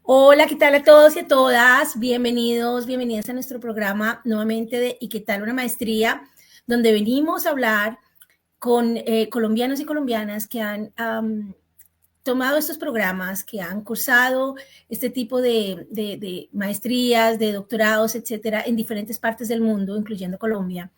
Hola, ¿qué tal a todos y a todas? Bienvenidos, bienvenidas a nuestro programa nuevamente de ¿Y qué tal una maestría? Donde venimos a hablar con colombianos y colombianas que han tomado estos programas, que han cursado este tipo de maestrías, de doctorados, etcétera, en diferentes partes del mundo, incluyendo Colombia.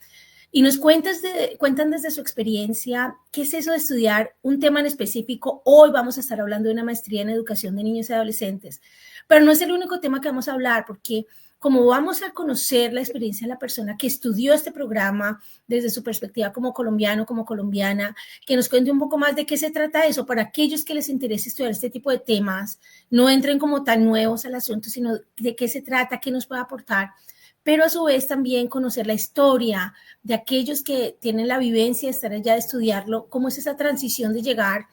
Y nos cuentan desde su experiencia qué es eso de estudiar un tema en específico. Hoy vamos a estar hablando de una maestría en educación de niños y adolescentes, pero no es el único tema que vamos a hablar, porque como vamos a conocer la experiencia de la persona que estudió este programa desde su perspectiva como colombiano, como colombiana, que nos cuente un poco más de qué se trata eso, para aquellos que les interese estudiar este tipo de temas, no entren como tan nuevos al asunto, sino de qué se trata, qué nos puede aportar, pero a su vez también conocer la historia de aquellos que tienen la vivencia de estar allá, de estudiarlo, cómo es esa transición de llegar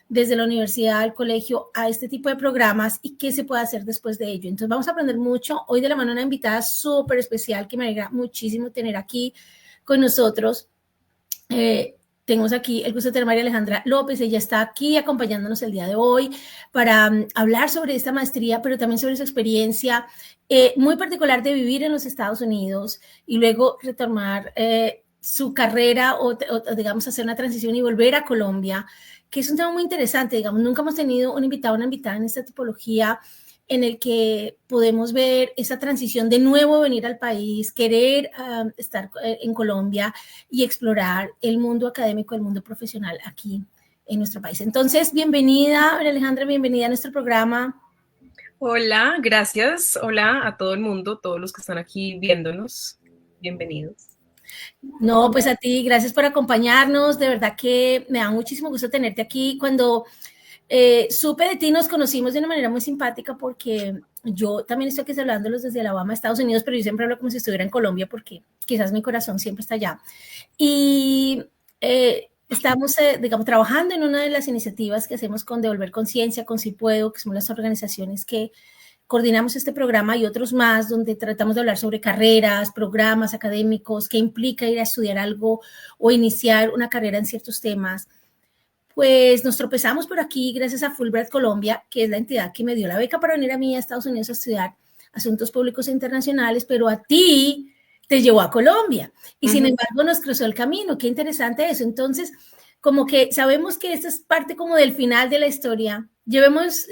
desde la universidad al colegio a este tipo de programas y qué se puede hacer después de ello. Entonces vamos a aprender mucho hoy de la mano de una invitada súper especial que me alegra muchísimo tener aquí con nosotros. Tenemos aquí el gusto de tener a María Alejandra López. Ella está aquí acompañándonos el día de hoy para hablar sobre esta maestría, pero también sobre su experiencia muy particular de vivir en los Estados Unidos y luego retomar su carrera o, digamos, hacer una transición y volver a Colombia, que es un tema muy interesante. Digamos, nunca hemos tenido un invitado o una invitada en esta tipología en el que podemos ver esa transición de nuevo venir al país, querer estar en Colombia y explorar el mundo académico, el mundo profesional aquí en nuestro país. Entonces, bienvenida, Alejandra, bienvenida a nuestro programa. Hola, gracias. Hola a todo el mundo, todos los que están aquí viéndonos. Bienvenidos. No, pues a ti, gracias por acompañarnos. De verdad que me da muchísimo gusto tenerte aquí. Cuando supe de ti, nos conocimos de una manera muy simpática porque yo también estoy aquí hablándolos desde Alabama, Estados Unidos, pero yo siempre hablo como si estuviera en Colombia porque quizás mi corazón siempre está allá. Y estamos, digamos, trabajando en una de las iniciativas que hacemos con Devolver Conciencia, con Si Puedo, que son las organizaciones que coordinamos este programa y otros más, donde tratamos de hablar sobre carreras, programas académicos, qué implica ir a estudiar algo o iniciar una carrera en ciertos temas. Pues nos tropezamos por aquí gracias a Fulbright Colombia, que es la entidad que me dio la beca para venir a mí a Estados Unidos a estudiar asuntos públicos e internacionales, pero a ti te llevó a Colombia y sin Ujú. embargo nos cruzó el camino. Qué interesante eso. Entonces, como que sabemos que esta es parte como del final de la historia.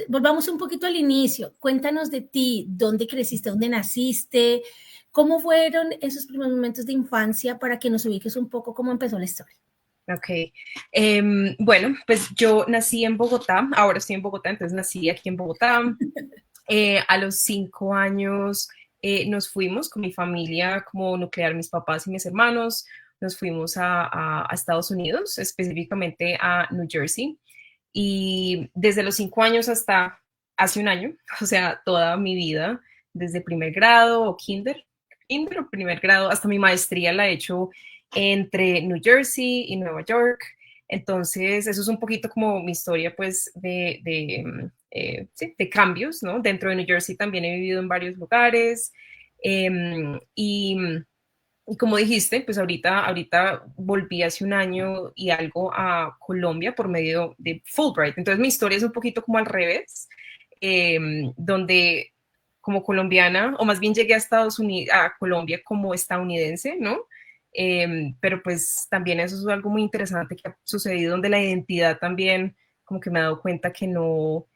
Volvamos un poquito al inicio. Cuéntanos de ti, dónde creciste, dónde naciste, cómo fueron esos primeros momentos de infancia para que nos ubiques un poco cómo empezó la historia. Ok. Bueno, pues yo nací en Bogotá, ahora estoy en Bogotá, entonces nací aquí en Bogotá. A los 5 años nos fuimos con mi familia como nuclear, mis papás y mis hermanos. Nos fuimos a Estados Unidos, específicamente a New Jersey. Y desde los 5 años hasta hace un año, o sea, toda mi vida, desde primer grado o kinder o primer grado, hasta mi maestría la he hecho entre New Jersey y Nueva York. Entonces, eso es un poquito como mi historia, pues, sí, de cambios, ¿no? Dentro de New Jersey también he vivido en varios lugares. Y y como dijiste, pues ahorita volví hace un año y algo a Colombia por medio de Fulbright. Entonces mi historia es un poquito como al revés, donde como colombiana, o más bien llegué a Estados Unidos, a Colombia como estadounidense, ¿no? Pero pues también eso es algo muy interesante que ha sucedido, donde la identidad también, como que me he dado cuenta que no,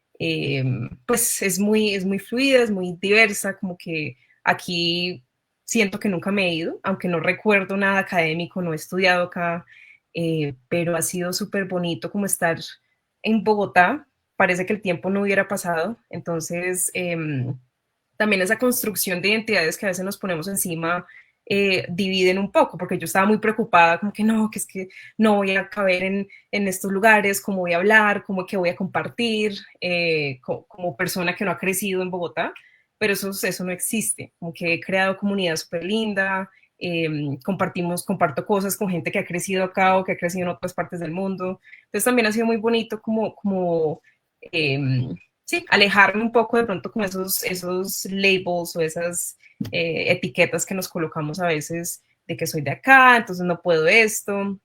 pues es muy fluida, es muy diversa, como que aquí siento que nunca me he ido, aunque no recuerdo nada académico, no he estudiado acá, pero ha sido súper bonito como estar en Bogotá. Parece que el tiempo no hubiera pasado. Entonces, también esa construcción de identidades que a veces nos ponemos encima dividen un poco, porque yo estaba muy preocupada, como que no, que es que no voy a caber en estos lugares, cómo voy a hablar, cómo que voy a compartir, como persona que no ha crecido en Bogotá, pero eso no existe, como que he creado comunidad súper linda, comparto cosas con gente que ha crecido acá o que ha crecido en otras partes del mundo, entonces también ha sido muy bonito como eh, sí, alejarme un poco de pronto con esos labels o esas etiquetas que nos colocamos a veces de que soy de acá, entonces no puedo esto.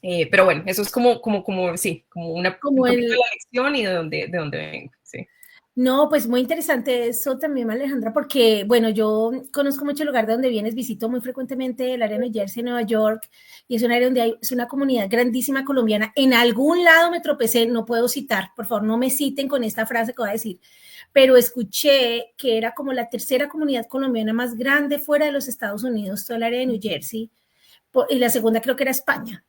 Pero bueno, eso es sí, como un Como poquito de el, la lección y de dónde vengo, sí. No, pues muy interesante eso también, Alejandra, porque, bueno, yo conozco mucho el lugar de donde vienes, visito muy frecuentemente el área de New Jersey, Nueva York, y es un área donde es una comunidad grandísima colombiana. En algún lado me tropecé, no puedo citar, por favor, no me citen con esta frase que voy a decir, pero escuché que era como la tercera comunidad colombiana más grande fuera de los Estados Unidos, todo el área de New Jersey, y la segunda creo que era España.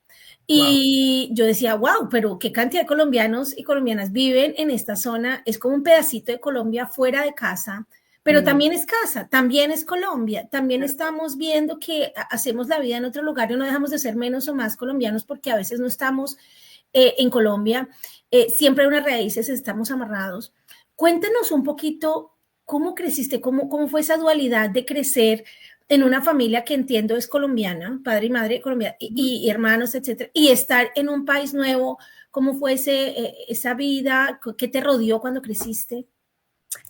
Wow. Y yo decía, wow, pero qué cantidad de colombianos y colombianas viven en esta zona. Es como un pedacito de Colombia fuera de casa, pero también es casa, también es Colombia. También estamos viendo que hacemos la vida en otro lugar y no dejamos de ser menos o más colombianos porque a veces no estamos en Colombia. Siempre hay unas raíces, estamos amarrados. Cuéntanos un poquito cómo creciste, cómo fue esa dualidad de crecer en una familia que entiendo es colombiana, padre y madre colombiana, y hermanos, etcétera, y estar en un país nuevo, ¿cómo fue esa vida? ¿Qué te rodeó cuando creciste?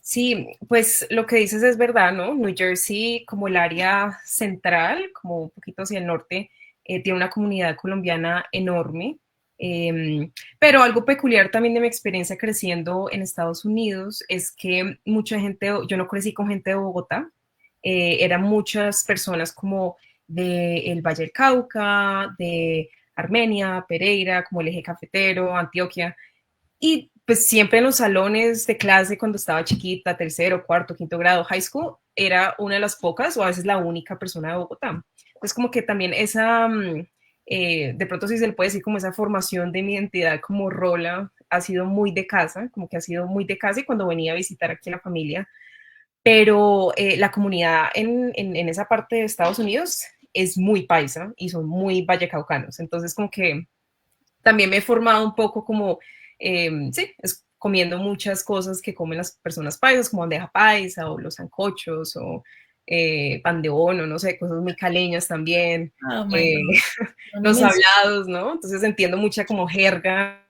Sí, pues lo que dices es verdad, ¿no? New Jersey, como el área central, como un poquito hacia el norte, tiene una comunidad colombiana enorme. Pero algo peculiar también de mi experiencia creciendo en Estados Unidos es que mucha gente, yo no crecí con gente de Bogotá, eran muchas personas como del Valle del Cauca, de Armenia, Pereira, como el eje cafetero, Antioquia. Y pues siempre en los salones de clase cuando estaba chiquita, tercero, cuarto, quinto grado, high school, era una de las pocas o a veces la única persona de Bogotá. Entonces como que también esa, de pronto sí se le puede decir como esa formación de mi identidad como rola ha sido muy de casa, como que ha sido muy de casa y cuando venía a visitar aquí a la familia, pero la comunidad en esa parte de Estados Unidos es muy paisa y son muy vallecaucanos, entonces como que también me he formado un poco como, sí, es comiendo muchas cosas que comen las personas paisas, como bandeja paisa o los sancochos o pan de bono, no sé, cosas muy caleñas también, Oh my eh, God, no me los menciones. hablados, ¿no? Entonces entiendo mucha como jerga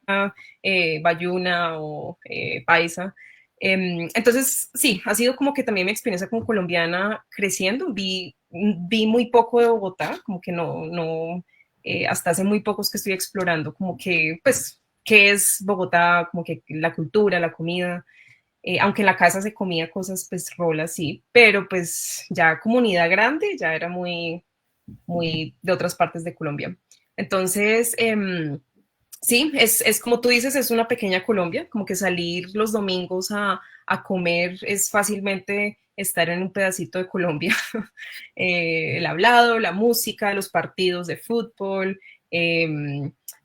bayuna o paisa. Entonces, sí, ha sido como que también mi experiencia como colombiana creciendo. Vi muy poco de Bogotá, como que no, hasta hace muy pocos que estoy explorando como que, pues, qué es Bogotá, como que la cultura, la comida, aunque en la casa se comía cosas, pues, rolas, sí, pero pues ya comunidad grande, ya era muy de otras partes de Colombia. Entonces, sí, es como tú dices, es una pequeña Colombia, como que salir los domingos a comer es fácilmente estar en un pedacito de Colombia. El hablado, la música, los partidos de fútbol,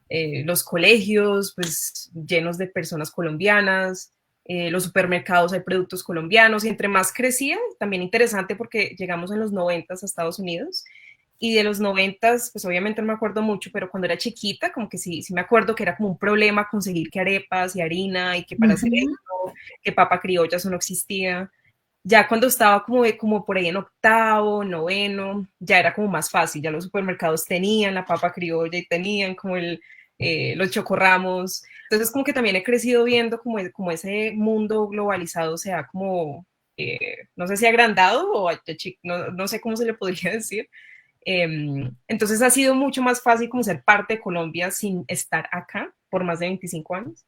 los colegios, pues llenos de personas colombianas, los supermercados hay productos colombianos y entre más crecía, también interesante porque llegamos en los 90 a Estados Unidos y de los 90, pues obviamente no me acuerdo mucho, pero cuando era chiquita, como que sí me acuerdo que era como un problema conseguir que arepas y harina y que para hacer Ujú. esto, que papa criolla, eso no existía. Ya cuando estaba como por ahí en octavo, noveno, ya era como más fácil, ya los supermercados tenían la papa criolla y tenían como los chocorramos. Entonces como que también he crecido viendo como ese mundo globalizado se ha como, no sé si agrandado o no sé cómo se le podría decir, entonces ha sido mucho más fácil como ser parte de Colombia sin estar acá por más de 25 años.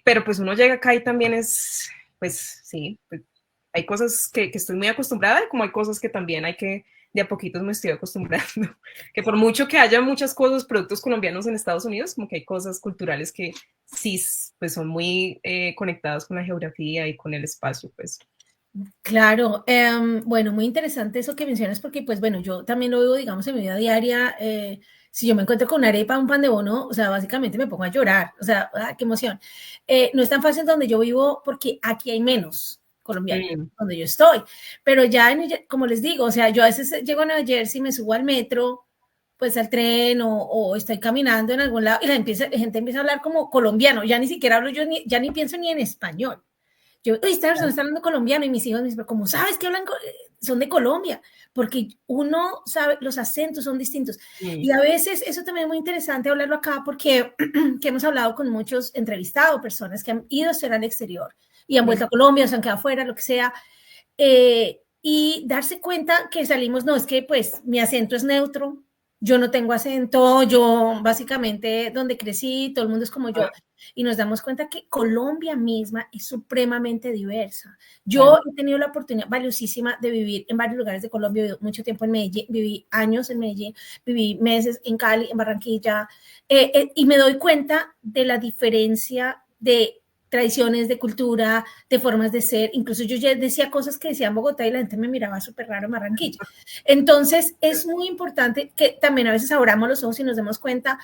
Pero pues uno llega acá y también es, pues sí, pues, hay cosas que estoy muy acostumbrada y como hay cosas que también hay que, de a poquitos me estoy acostumbrando. Que por mucho que haya muchas cosas, productos colombianos en Estados Unidos, como que hay cosas culturales que sí, pues son muy conectadas con la geografía y con el espacio, pues. Claro, bueno, muy interesante eso que mencionas porque, pues bueno, yo también lo vivo, digamos, en mi vida diaria. Si yo me encuentro con una arepa, un pan de bono, o sea, básicamente me pongo a llorar, o sea, qué emoción. No es tan fácil donde yo vivo porque aquí hay menos colombianos, Mm, donde yo estoy, pero ya, como les digo, o sea, yo a veces llego a Nueva Jersey, me subo al metro, pues al tren o estoy caminando en algún lado y la gente empieza a hablar como colombiano, ya ni siquiera hablo yo, ya ni pienso ni en español. Yo, uy, esta persona está hablando colombiano y mis hijos me dicen, ¿cómo sabes que hablan? Son de Colombia, porque uno sabe, los acentos son distintos. mm, Y a veces eso también es muy interesante hablarlo acá porque que hemos hablado con muchos entrevistados, personas que han ido a estudiar al exterior y han vuelto a Colombia, o se han quedado afuera, lo que sea, y darse cuenta que salimos, no, es que pues mi acento es neutro, yo no tengo acento, yo básicamente donde crecí, todo el mundo es como yo. y nos damos cuenta que Colombia misma es supremamente diversa. Yo Claro. he tenido la oportunidad valiosísima de vivir en varios lugares de Colombia, viví mucho tiempo en Medellín, viví años en Medellín, viví meses en Cali, en Barranquilla, y me doy cuenta de la diferencia de tradiciones, de cultura, de formas de ser. Incluso yo ya decía cosas que decía en Bogotá y la gente me miraba súper raro en Barranquilla. Entonces, es muy importante que también a veces abramos los ojos y nos demos cuenta,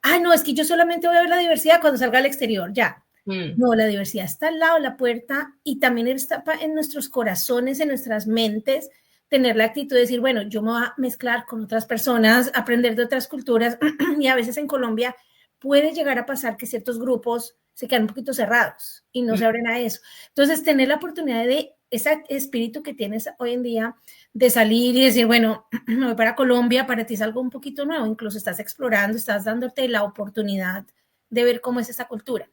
ah, no, es que yo solamente voy a ver la diversidad cuando salga al exterior, ya. Mm. No, la diversidad está al lado de la puerta y también está en nuestros corazones, en nuestras mentes, tener la actitud de decir, bueno, yo me voy a mezclar con otras personas, aprender de otras culturas y a veces en Colombia puede llegar a pasar que ciertos grupos se quedan un poquito cerrados y no se abren a eso. Entonces, tener la oportunidad de ese espíritu que tienes hoy en día de salir y decir, bueno, me voy para Colombia, para ti es algo un poquito nuevo, incluso estás explorando, estás dándote la oportunidad de ver cómo es esa cultura.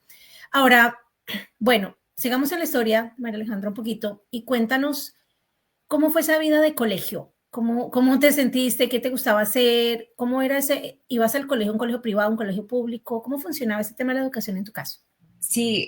Ahora, bueno, sigamos en la historia, María Alejandra, un poquito y cuéntanos cómo fue esa vida de colegio. ¿Cómo te sentiste? ¿Qué te gustaba hacer? ¿Cómo era ese? ¿Ibas al colegio, un colegio privado, un colegio público? ¿Cómo funcionaba ese tema de la educación en tu caso? Sí,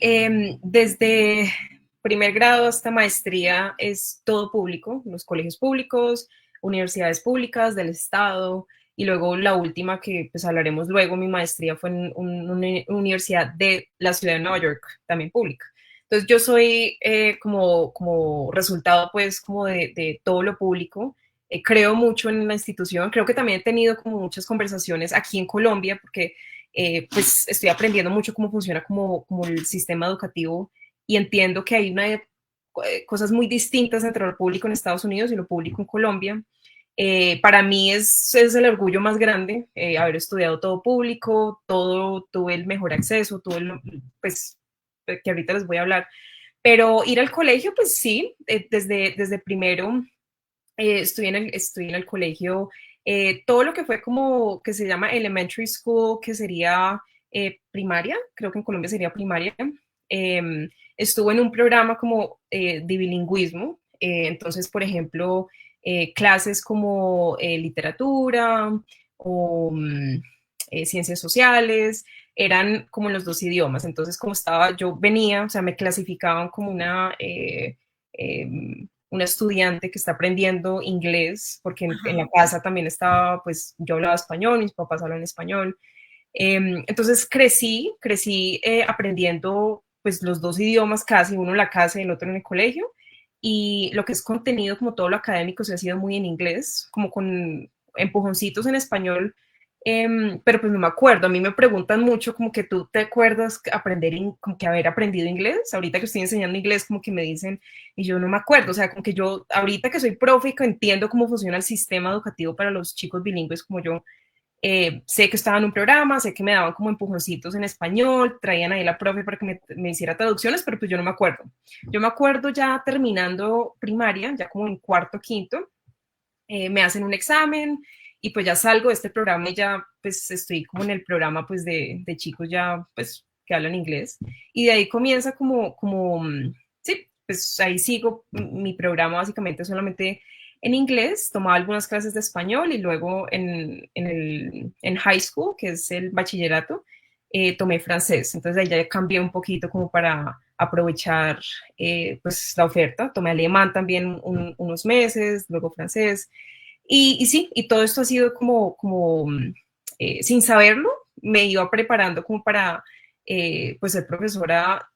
desde primer grado hasta maestría es todo público, los colegios públicos, universidades públicas del estado, y luego la última que pues hablaremos luego, mi maestría fue en una universidad de la ciudad de Nueva York, también pública. Entonces yo soy como resultado pues como de todo lo público. Creo mucho en la institución, creo que también he tenido como muchas conversaciones aquí en Colombia, porque pues estoy aprendiendo mucho cómo funciona como el sistema educativo, y entiendo que hay cosas muy distintas entre lo público en Estados Unidos y lo público en Colombia. Para mí es el orgullo más grande haber estudiado todo público, todo, tuve el mejor acceso, tuve pues que ahorita les voy a hablar, pero ir al colegio, pues sí, desde primero estoy en el colegio, todo lo que fue como que se llama elementary school, que sería primaria, creo que en Colombia sería primaria. Estuve en un programa como de bilingüismo, entonces, por ejemplo, clases como literatura o ciencias sociales, eran como en los dos idiomas. Entonces, como estaba, yo venía, o sea, me clasificaban como una estudiante que está aprendiendo inglés, porque en la casa también estaba, pues yo hablaba español, mis papás hablan español. Entonces crecí aprendiendo pues los dos idiomas casi, uno en la casa y el otro en el colegio. Y lo que es contenido, como todo lo académico, se ha sido muy en inglés, como con empujoncitos en español, pero pues no me acuerdo. A mí me preguntan mucho como que tú te acuerdas como que haber aprendido inglés. Ahorita que estoy enseñando inglés, como que me dicen, y yo no me acuerdo. O sea, como que yo ahorita que soy profe y que entiendo cómo funciona el sistema educativo para los chicos bilingües como yo, sé que estaba en un programa, sé que me daban como empujoncitos en español, traían ahí la profe para que me hiciera traducciones, pero pues yo no me acuerdo. Yo me acuerdo ya terminando primaria, ya como en cuarto, quinto, me hacen un examen y pues ya salgo de este programa y ya pues estoy como en el programa pues de chicos ya pues que hablan inglés, y de ahí comienza sí, pues ahí sigo mi programa básicamente solamente en inglés, tomaba algunas clases de español y luego en high school, que es el bachillerato, tomé francés, entonces ahí ya cambié un poquito como para aprovechar pues la oferta, tomé alemán también unos meses, luego francés, y sí, y todo esto ha sido sin saberlo, me iba preparando como para pues ser profesora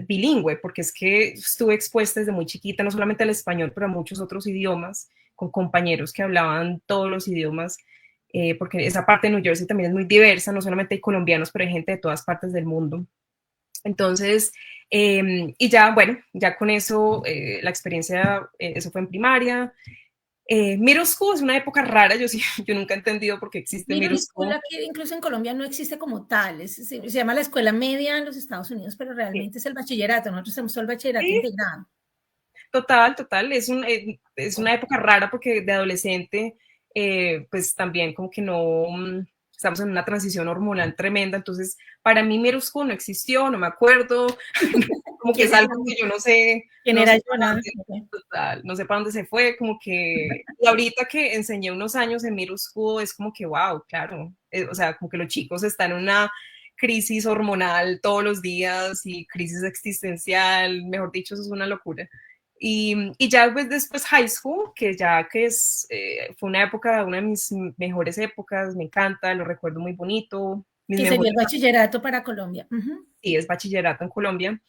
bilingüe, porque es que estuve expuesta desde muy chiquita, no solamente al español, pero a muchos otros idiomas, con compañeros que hablaban todos los idiomas, porque esa parte de New Jersey también es muy diversa, no solamente hay colombianos, pero hay gente de todas partes del mundo. Entonces, y ya, bueno, ya con eso, la experiencia, eso fue en primaria. Middle school es una época rara, yo nunca he entendido por qué existe Middle middle school school. aquí, incluso en Colombia, no existe como tal. Se llama la escuela media en los Estados Unidos, pero Sí, realmente es el bachillerato. Nosotros tenemos el bachillerato sí, integrado. total, es una época rara porque de adolescente, pues también como que no, estamos en una transición hormonal tremenda, entonces para mí middle school no existió, no me acuerdo, como que ¿Quién es era, algo que yo no sé, quién no era sé yo? para Nada. dónde, Okay. total, no sé para dónde se fue, como que, y ahorita que enseñé unos años en middle school, es como que, wow, claro, o sea, como que los chicos están en una crisis hormonal todos los días y crisis existencial, mejor dicho, eso es una locura. Y ya pues, después high school, fue una época, una de mis mejores épocas, me encanta, lo recuerdo muy bonito. Mis Que sería mejores, el bachillerato para Colombia. sí, es bachillerato en Colombia.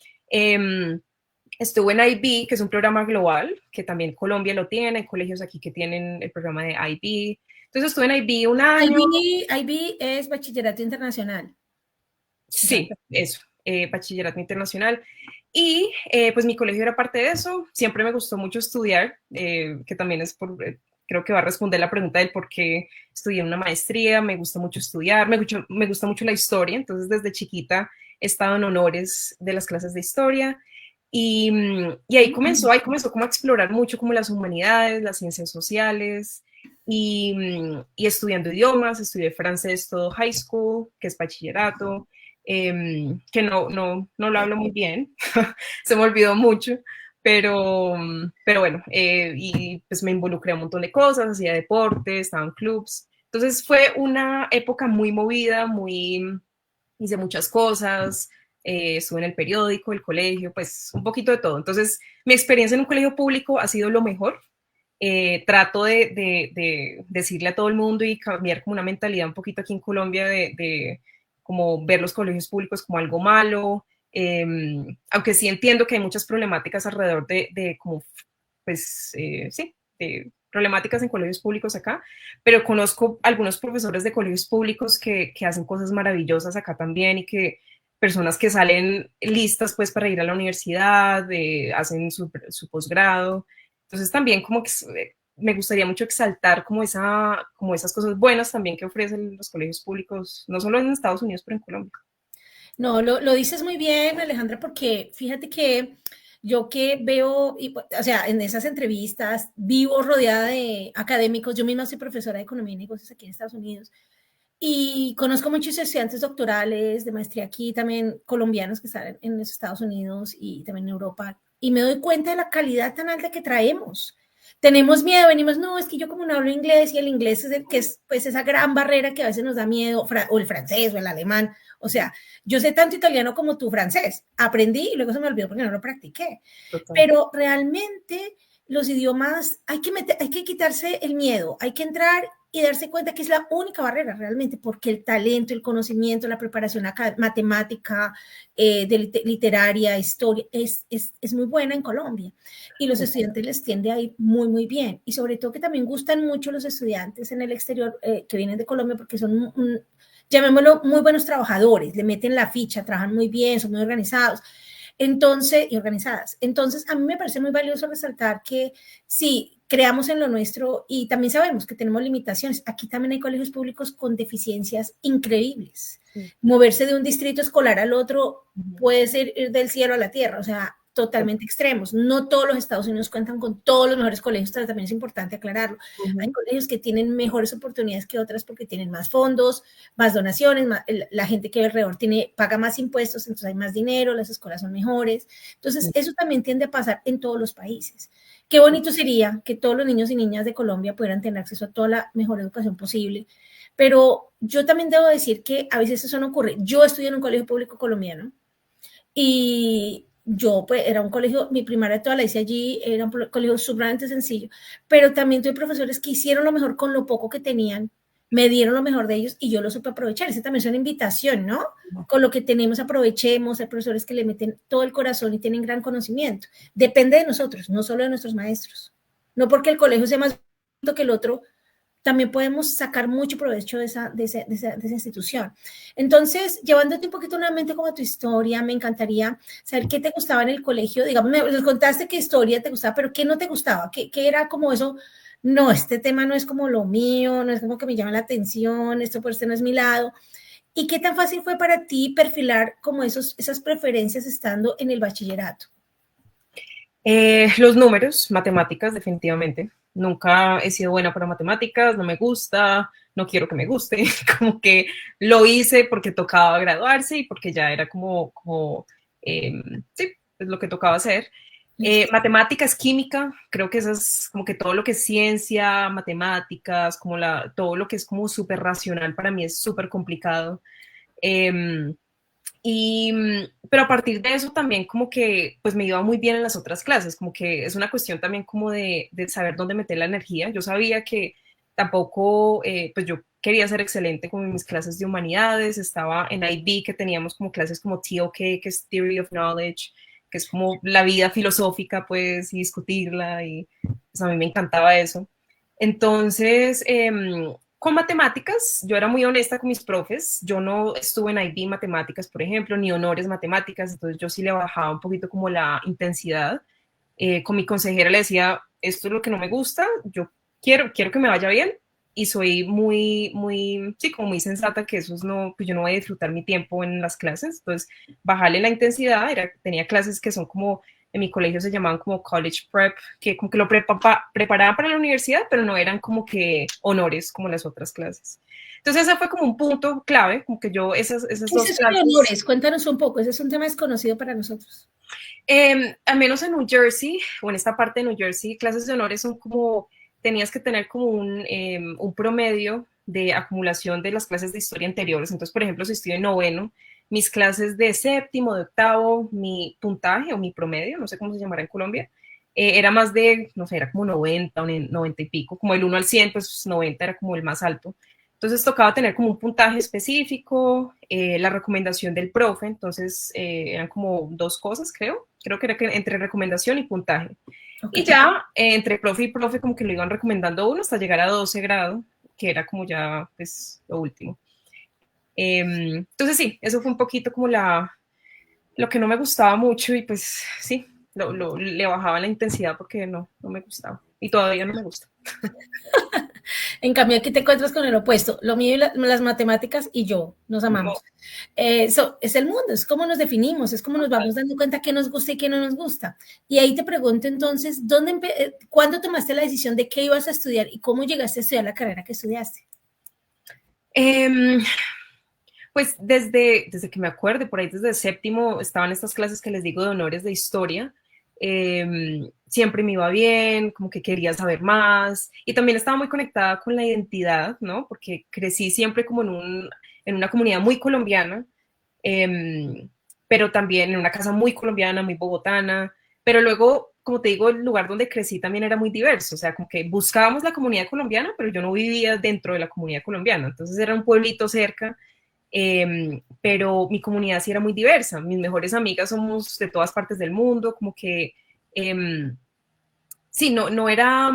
Estuve en IB, que es un programa global, que también Colombia lo tiene, hay colegios aquí que tienen el programa de IB. Entonces estuve en IB un año. IB es bachillerato internacional. Sí, eso, bachillerato internacional. Y pues mi colegio era parte de eso, siempre me gustó mucho estudiar, que también es creo que va a responder la pregunta del por qué estudié una maestría, me gusta mucho estudiar, me gusta mucho la historia, entonces desde chiquita he estado en honores de las clases de historia y ahí comenzó como a explorar mucho como las humanidades, las ciencias sociales y estudiando idiomas, estudié francés todo high school, que es bachillerato, que no lo hablo muy bien, se me olvidó mucho, pero bueno, y pues me involucré en un montón de cosas, hacía deporte, estaba en clubs, entonces fue una época muy movida, hice muchas cosas, estuve en el periódico, el colegio, pues un poquito de todo. Entonces, mi experiencia en un colegio público ha sido lo mejor. Trato de decirle a todo el mundo y cambiar como una mentalidad un poquito aquí en Colombia de como ver los colegios públicos como algo malo, aunque sí entiendo que hay muchas problemáticas alrededor de como, pues, sí, de problemáticas en colegios públicos acá, pero conozco algunos profesores de colegios públicos que hacen cosas maravillosas acá también y que personas que salen listas pues para ir a la universidad, hacen su posgrado. Entonces también como que me gustaría mucho exaltar como esas cosas buenas también que ofrecen los colegios públicos, no solo en Estados Unidos, pero en Colombia. No, lo dices muy bien, Alejandra, porque fíjate que yo que veo, o sea, en esas entrevistas vivo rodeada de académicos, yo misma soy profesora de economía y negocios aquí en Estados Unidos, y conozco muchos estudiantes doctorales de maestría aquí, también colombianos que están en los Estados Unidos y también en Europa, y me doy cuenta de la calidad tan alta que traemos. Tenemos miedo, venimos, no, es que yo como no hablo inglés y el inglés es el que es pues esa gran barrera que a veces nos da miedo, o el francés o el alemán, o sea, yo sé tanto italiano como tú francés, aprendí y luego se me olvidó porque no lo practiqué, Total. pero realmente los idiomas hay que quitarse el miedo, hay que entrar y darse cuenta que es la única barrera realmente, porque el talento, el conocimiento, la preparación matemática, literaria, historia, es muy buena en Colombia. Y los estudiantes les tiende a ir muy, muy bien. Y sobre todo que también gustan mucho los estudiantes en el exterior que vienen de Colombia porque son, llamémoslo, muy buenos trabajadores, le meten la ficha, trabajan muy bien, son muy organizados. Entonces, y organizadas. Entonces, a mí me parece muy valioso resaltar que sí, creamos en lo nuestro y también sabemos que tenemos limitaciones. Aquí también hay colegios públicos con deficiencias increíbles. Sí. Moverse de un distrito escolar al otro puede ser ir del cielo a la tierra, o sea, totalmente extremos. No todos los Estados Unidos cuentan con todos los mejores colegios, también es importante aclararlo. Hay colegios que tienen mejores oportunidades que otras porque tienen más fondos, más donaciones, la gente que alrededor paga más impuestos, entonces hay más dinero, las escuelas son mejores. Entonces, eso también tiende a pasar en todos los países. Qué bonito sería que todos los niños y niñas de Colombia pudieran tener acceso a toda la mejor educación posible. Pero yo también debo decir que a veces eso no ocurre. Yo estudié en un colegio público colombiano y yo pues era un colegio, mi primaria toda la hice allí, era un colegio supremamente sencillo, pero también tuve profesores que hicieron lo mejor con lo poco que tenían, me dieron lo mejor de ellos y yo lo supe aprovechar. Esa también es una invitación, ¿no? Con lo que tenemos aprovechemos, hay profesores que le meten todo el corazón y tienen gran conocimiento. Depende de nosotros, no solo de nuestros maestros. No porque el colegio sea más bonito que el otro, también podemos sacar mucho provecho de esa institución. Entonces, llevándote un poquito nuevamente como a tu historia, me encantaría saber qué te gustaba en el colegio. Digamos, me contaste qué historia te gustaba, pero qué no te gustaba, qué era como eso. No, este tema no es como lo mío, no es como que me llama la atención, esto por este no es mi lado. ¿Y qué tan fácil fue para ti perfilar como esas preferencias estando en el bachillerato? Los números, matemáticas, definitivamente. Nunca he sido buena para matemáticas, no me gusta, no quiero que me guste, como que lo hice porque tocaba graduarse y porque ya era sí, es lo que tocaba hacer. Matemáticas, química, creo que eso es como que todo lo que es ciencia, matemáticas, todo lo que es como súper racional para mí es súper complicado. Em, pero a partir de eso también como que pues me iba muy bien en las otras clases, como que es una cuestión también como de saber dónde meter la energía. Yo sabía que tampoco, pues yo quería ser excelente como en mis clases de humanidades, estaba en IB que teníamos como clases como TOK, que es Theory of Knowledge, que es como la vida filosófica pues y discutirla y pues, a mí me encantaba eso. Entonces, con matemáticas, yo era muy honesta con mis profes. Yo no estuve en IB matemáticas, por ejemplo, ni honores matemáticas, entonces yo sí le bajaba un poquito como la intensidad. Con mi consejera le decía, esto es lo que no me gusta, yo quiero que me vaya bien y soy sí, como muy sensata que eso es no, pues yo no voy a disfrutar mi tiempo en las clases. Entonces, bajarle la intensidad, tenía clases que son como en mi colegio se llamaban como college prep, que como que lo preparaban para la universidad, pero no eran como que honores como las otras clases. Entonces ese fue como un punto clave, como que yo esas ¿Qué es dos eso de clases. honores? Cuéntanos un poco, ese es un tema desconocido para nosotros. Al menos en New Jersey, o en esta parte de New Jersey, clases de honores son como, tenías que tener como un promedio de acumulación de las clases de historia anteriores. Entonces, por ejemplo, si estoy en noveno, mis clases de séptimo, de octavo, mi puntaje o mi promedio, no sé cómo se llamará en Colombia, era más de, no sé, era como 90 o 90 y pico, como el 1 al 100, pues 90 era como el más alto. Entonces tocaba tener como un puntaje específico, la recomendación del profe, entonces eran como dos cosas, creo que era que entre recomendación y puntaje. Y Okay. ya entre profe y profe como que lo iban recomendando uno hasta llegar a 12 grado, que era como ya pues lo último. Entonces sí, eso fue un poquito como lo que no me gustaba mucho y pues sí, le bajaba la intensidad porque no me gustaba y todavía no me gusta. En cambio, aquí te encuentras con el opuesto. Lo mío y las matemáticas y yo nos No, amamos. Eso es el mundo, es como nos definimos, es como nos vamos dando cuenta qué nos gusta y qué no nos gusta. Y ahí te pregunto entonces, ¿cuándo tomaste la decisión de qué ibas a estudiar y cómo llegaste a estudiar la carrera que estudiaste? eh, Pues desde que me acuerdo, por ahí desde séptimo estaban estas clases que les digo de honores de historia. Siempre me iba bien, como que quería saber más y también estaba muy conectada con la identidad, ¿no? Porque crecí siempre como en una comunidad muy colombiana, eh, pero también en una casa muy colombiana, muy bogotana, pero luego, como te digo, el lugar donde crecí también era muy diverso, o sea, como que buscábamos la comunidad colombiana, pero yo no vivía dentro de la comunidad colombiana, entonces era un pueblito cerca, pero mi comunidad sí era muy diversa. Mis mejores amigas somos de todas partes del mundo, como que sí, no era,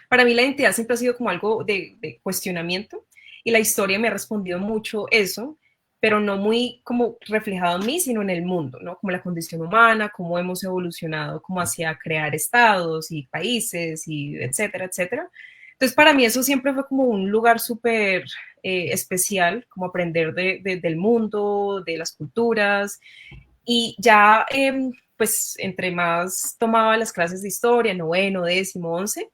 para mí la identidad siempre ha sido como algo de cuestionamiento y la historia me ha respondido mucho eso, pero no muy como reflejado en mí, sino en el mundo, ¿no? Como la condición humana, cómo hemos evolucionado como hacia crear estados y países y etcétera, etcétera. Entonces, para mí eso siempre fue como un lugar súper especial, como aprender del mundo, de las culturas, y ya, pues, entre más tomaba las clases de historia, noveno, décimo, 11,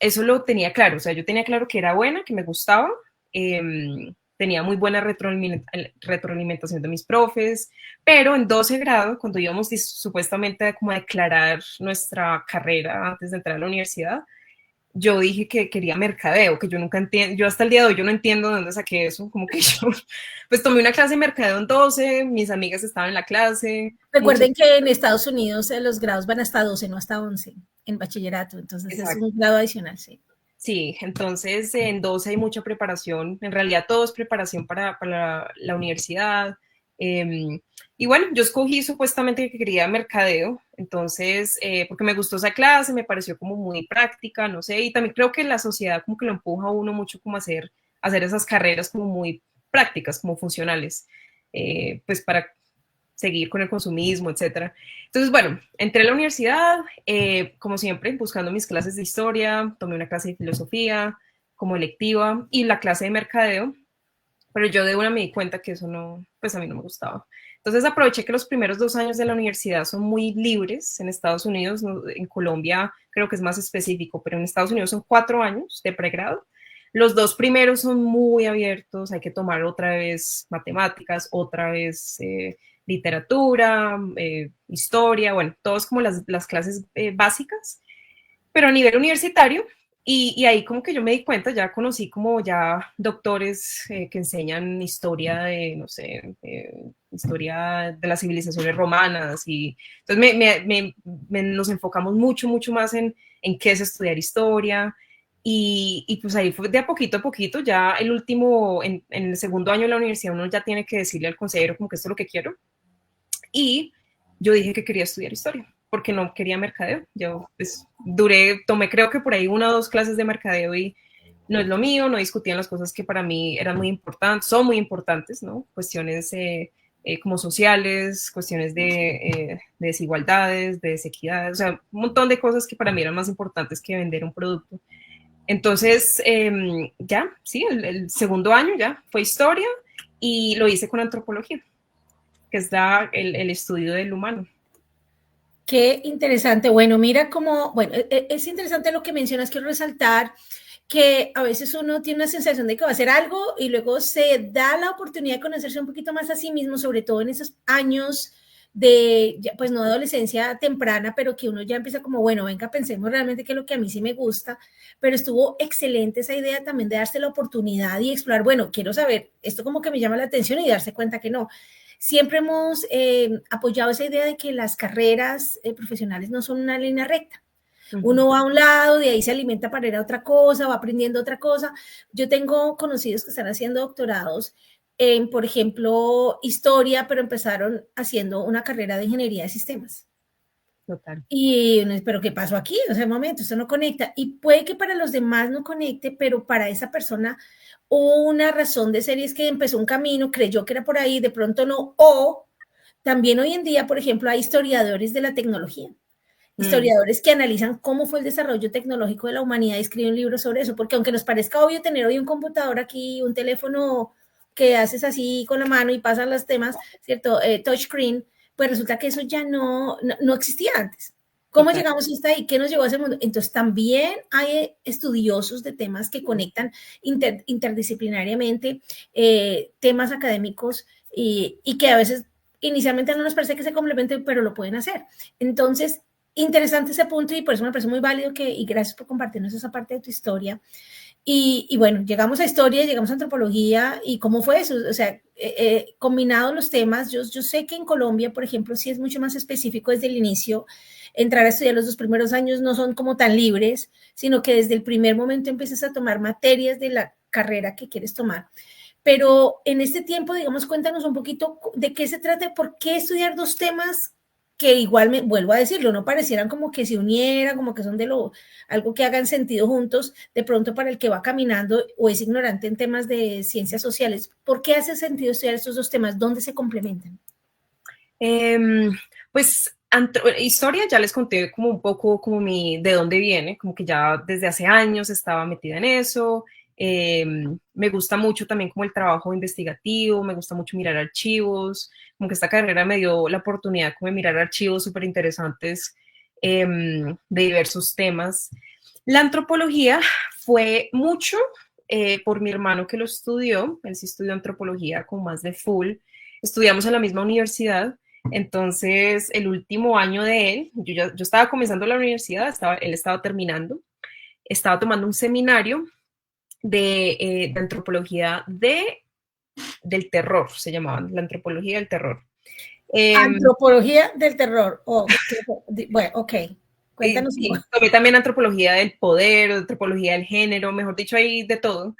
eso lo tenía claro. O sea, yo tenía claro que era buena, que me gustaba, tenía muy buena retroalimentación de mis profes, pero en 12 grado, cuando íbamos supuestamente como a declarar nuestra carrera antes de entrar a la universidad, yo dije que quería mercadeo, que yo nunca entiendo, yo hasta el día de hoy yo no entiendo de dónde saqué eso, como que yo, pues tomé una clase de mercadeo en 12, mis amigas estaban en la clase, muchas, Recuerden que en Estados Unidos los grados van hasta 12, no hasta 11 en bachillerato, entonces es exacto, un grado adicional, sí. sí, entonces en 12 hay mucha preparación, en realidad todo es preparación para la universidad, eh, y bueno, yo escogí supuestamente que quería mercadeo, entonces, porque me gustó esa clase, me pareció como muy práctica, no sé, y también creo que la sociedad como que lo empuja a uno mucho como a hacer esas carreras como muy prácticas, como funcionales, pues para seguir con el consumismo, etcétera. Entonces, bueno, entré a la universidad, como siempre, buscando mis clases de historia, tomé una clase de filosofía como electiva y la clase de mercadeo, pero yo de una me di cuenta que eso no, pues a mí no me gustaba. Entonces aproveché que los primeros 2 años de la universidad son muy libres en Estados Unidos, en Colombia creo que es más específico, pero en Estados Unidos son 4 años de pregrado. Los dos primeros son muy abiertos, hay que tomar otra vez matemáticas, otra vez literatura, historia, bueno, todos como las clases básicas, pero a nivel universitario Y ahí como que yo me di cuenta, ya conocí como ya doctores que enseñan historia de, no sé, historia de las civilizaciones romanas. Y entonces nos enfocamos mucho, mucho más en qué es estudiar historia. Y pues ahí fue de a poquito, ya el último, en el segundo año de la universidad uno ya tiene que decirle al consejero como que esto es lo que quiero. Y yo dije que quería estudiar historia porque no quería mercadeo. Yo pues, tomé creo que por ahí 1 o 2 clases de mercadeo y no es lo mío, no discutían las cosas que para mí eran muy importantes, son muy importantes, ¿no? Cuestiones como sociales, cuestiones de desigualdades, de desequidades, o sea, un montón de cosas que para mí eran más importantes que vender un producto. Entonces, ya, sí, el segundo año ya fue historia y lo hice con antropología, que es el estudio del humano. Qué interesante. Bueno, mira cómo, bueno, es interesante lo que mencionas, quiero resaltar que a veces uno tiene una sensación de que va a hacer algo y luego se da la oportunidad de conocerse un poquito más a sí mismo, sobre todo en esos años de, pues no adolescencia temprana, pero que uno ya empieza como, bueno, venga, pensemos realmente qué es lo que a mí sí me gusta, pero estuvo excelente esa idea también de darse la oportunidad y explorar, bueno, quiero saber, esto como que me llama la atención y darse cuenta que no. Siempre hemos apoyado esa idea de que las carreras profesionales no son una línea recta. Uno va a un lado, de ahí se alimenta para ir a otra cosa, va aprendiendo otra cosa. Yo tengo conocidos que están haciendo doctorados en, por ejemplo, historia, pero empezaron haciendo una carrera de ingeniería de sistemas. Total. Y, pero ¿qué pasó aquí? O sea, un momento, esto no conecta. Y puede que para los demás no conecte, pero para esa persona hubo una razón de ser y es que empezó un camino, creyó que era por ahí, de pronto no. O también hoy en día, por ejemplo, hay historiadores de la tecnología, historiadores que analizan cómo fue el desarrollo tecnológico de la humanidad y escriben libros sobre eso, porque aunque nos parezca obvio tener hoy un computador aquí, un teléfono que haces así con la mano y pasan los temas, ¿cierto? Touchscreen, pues resulta que eso ya no existía antes. ¿Cómo Total. llegamos hasta ahí? ¿Qué nos llevó a ese mundo? Entonces, también hay estudiosos de temas que conectan interdisciplinariamente temas académicos y que a veces inicialmente no nos parece que se complementen, pero lo pueden hacer. Entonces, interesante ese punto y por eso me parece muy válido y gracias por compartirnos esa parte de tu historia. Y bueno, llegamos a historia, llegamos a antropología y cómo fue eso, o sea, combinados los temas, yo sé que en Colombia, por ejemplo, sí es mucho más específico desde el inicio, entrar a estudiar los 2 primeros años no son como tan libres, sino que desde el primer momento empiezas a tomar materias de la carrera que quieres tomar. Pero en este tiempo, digamos, cuéntanos un poquito de qué se trata, por qué estudiar 2 temas que igual, vuelvo a decirlo, no parecieran como que se unieran, como que son algo que hagan sentido juntos, de pronto para el que va caminando o es ignorante en temas de ciencias sociales. ¿Por qué hace sentido estudiar estos 2 temas? ¿Dónde se complementan? Pues historia ya les conté como un poco como de dónde viene, como que ya desde hace años estaba metida en eso. Me gusta mucho también como el trabajo investigativo, me gusta mucho mirar archivos, como que esta carrera me dio la oportunidad como de mirar archivos súper interesantes de diversos temas. La antropología fue mucho por mi hermano que lo estudió, él sí estudió antropología como más de full, estudiamos en la misma universidad. Entonces, el último año de él, yo estaba comenzando la universidad, él estaba terminando, estaba tomando un seminario de antropología del terror, se llamaban, la antropología del terror. Antropología del terror. Bueno, ok, cuéntanos. Sí, tomé también antropología del poder, antropología del género, mejor dicho, hay de todo.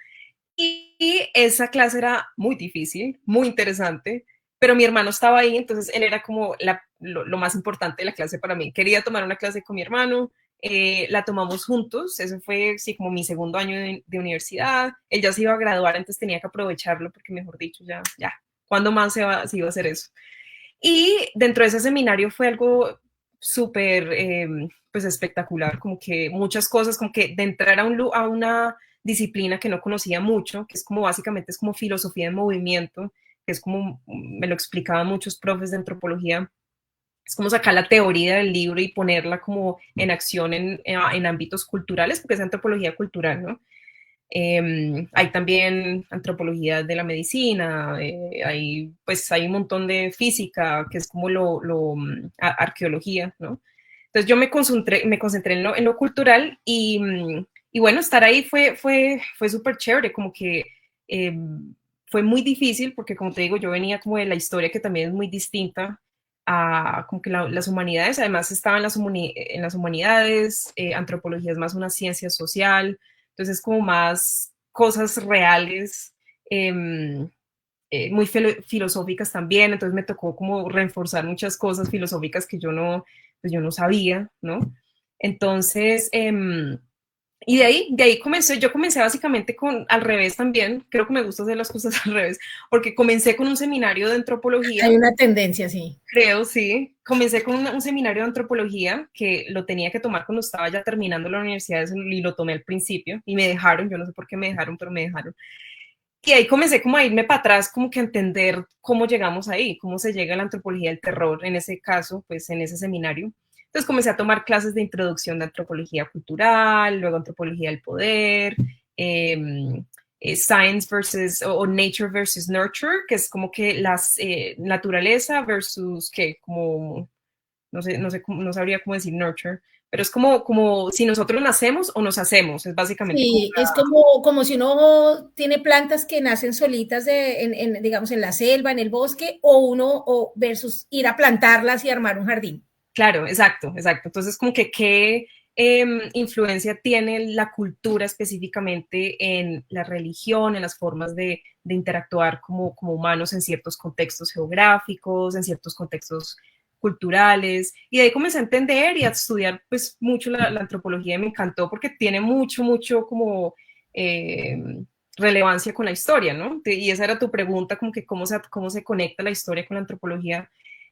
Y esa clase era muy difícil, muy interesante, pero mi hermano estaba ahí, entonces él era como lo más importante de la clase para mí. Quería tomar una clase con mi hermano, la tomamos juntos, eso fue sí, como mi segundo año de universidad, él ya se iba a graduar, entonces tenía que aprovecharlo porque mejor dicho, ya, ¿cuándo más se iba a hacer eso? Y dentro de ese seminario fue algo súper, pues espectacular, como que muchas cosas, como que de entrar a una disciplina que no conocía mucho, que es como básicamente es como filosofía de movimiento, que es como, me lo explicaban muchos profes de antropología, es como sacar la teoría del libro y ponerla como en acción en ámbitos culturales, porque es antropología cultural, ¿no? Hay también antropología de la medicina, hay un montón de física, que es como arqueología, ¿no? Entonces yo me concentré en lo cultural y y bueno, estar ahí fue súper chévere, como que fue muy difícil porque, como te digo, yo venía como de la historia que también es muy distinta a como que las humanidades, además estaba en las humanidades, antropología es más una ciencia social, entonces como más cosas reales, muy filosóficas también, entonces me tocó como reforzar muchas cosas filosóficas que pues yo no sabía, ¿no? Entonces, y de ahí comencé, yo comencé básicamente al revés también, creo que me gusta hacer las cosas al revés, porque comencé con un seminario de antropología. Hay una tendencia, sí. Creo, sí. Comencé con un seminario de antropología que lo tenía que tomar cuando estaba ya terminando la universidad y lo tomé al principio y me dejaron, yo no sé por qué me dejaron, pero me dejaron. Y ahí comencé como a irme para atrás, como que a entender cómo llegamos ahí, cómo se llega a la antropología del terror, en ese caso, pues en ese seminario. Entonces comencé a tomar clases de introducción de antropología cultural, luego antropología del poder, science versus o nature versus nurture, que es como que las naturaleza versus que como no sabría cómo decir nurture, pero es como si nosotros nacemos o nos hacemos, es básicamente como Sí, es como si uno tiene plantas que nacen solitas digamos, en la selva, en el bosque, o versus ir a plantarlas y armar un jardín. claro, exacto, exacto. Entonces, como que qué influencia tiene la cultura específicamente en la religión, en las formas de interactuar como humanos en ciertos contextos geográficos, en ciertos contextos culturales. Y de ahí comencé a entender y a estudiar pues mucho la antropología y me encantó porque tiene mucho como eh, relevancia con la historia, ¿no? Y esa era tu pregunta, como que cómo se conecta la historia con la antropología.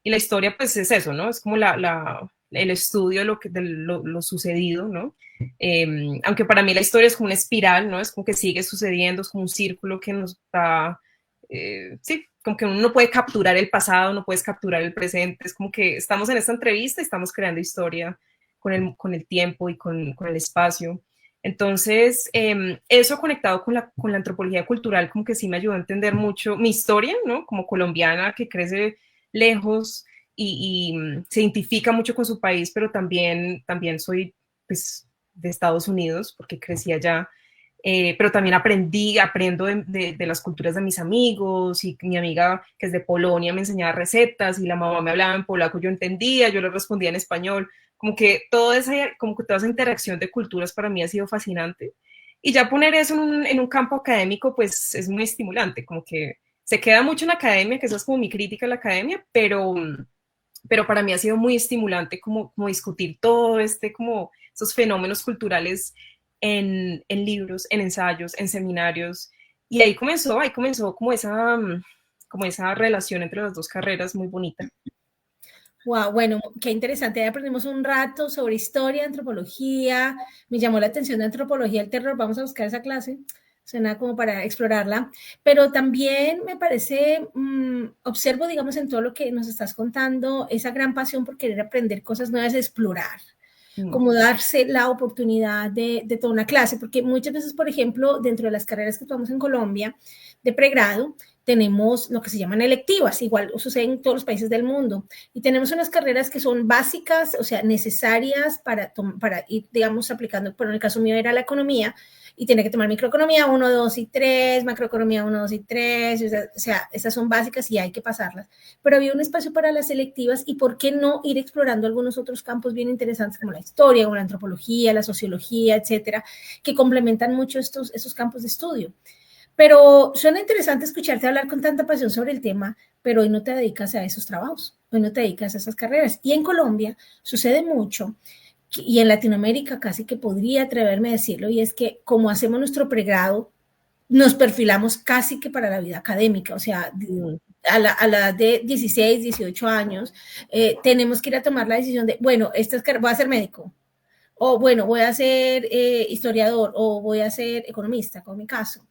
Y la historia, pues es eso, ¿no? Es como el estudio de lo sucedido, ¿no? Aunque para mí la historia es como una espiral, ¿no? Es como que sigue sucediendo, es como un círculo que nos da, sí, como que uno no puede capturar el pasado, no puedes capturar el presente, es como que estamos en esta entrevista y estamos creando historia con el tiempo y con el espacio. Entonces, eso conectado con la antropología cultural, como que sí me ayudó a entender mucho mi historia, ¿no? Como colombiana que crece lejos y se identifica mucho con su país, pero también soy pues, de Estados Unidos porque crecí allá. Pero también aprendo de las culturas de mis amigos y mi amiga que es de Polonia me enseñaba recetas y la mamá me hablaba en polaco, yo entendía, yo le respondía en español, como que toda esa interacción de culturas para mí ha sido fascinante. Y ya poner eso en un campo académico, pues es muy estimulante, como que se queda mucho en la academia, que esa es como mi crítica a la academia, pero para mí ha sido muy estimulante como discutir todo como esos fenómenos culturales en libros, en ensayos, en seminarios. Y ahí comenzó como esa relación entre las dos carreras muy bonita. Wow, bueno, qué interesante. Ya aprendimos un rato sobre historia, antropología. Me llamó la atención de antropología del terror. Vamos a buscar esa clase. Suena como para explorarla. Pero también me parece, observo, digamos, en todo lo que nos estás contando, esa gran pasión por querer aprender cosas nuevas, explorar, como darse la oportunidad de toda una clase, porque muchas veces, por ejemplo, dentro de las carreras que tomamos en Colombia de pregrado, tenemos lo que se llaman electivas, igual sucede en todos los países del mundo, y tenemos unas carreras que son básicas, o sea, necesarias para ir, digamos, aplicando, por el caso mío era la economía, y tiene que tomar microeconomía 1, 2 y 3, macroeconomía 1, 2 y 3, o sea, esas son básicas y hay que pasarlas. Pero había un espacio para las selectivas y por qué no ir explorando algunos otros campos bien interesantes como la historia, como la antropología, la sociología, etcétera, que complementan mucho esos campos de estudio. Pero suena interesante escucharte hablar con tanta pasión sobre el tema, pero hoy no te dedicas a esos trabajos, hoy no te dedicas a esas carreras. Y en Colombia sucede mucho y en Latinoamérica casi que podría atreverme a decirlo, y es que como hacemos nuestro pregrado, nos perfilamos casi que para la vida académica, o sea, a la de 16, 18 años, tenemos que ir a tomar la decisión de, bueno, voy a ser médico, o bueno, voy a ser historiador, o voy a ser economista, como mi caso.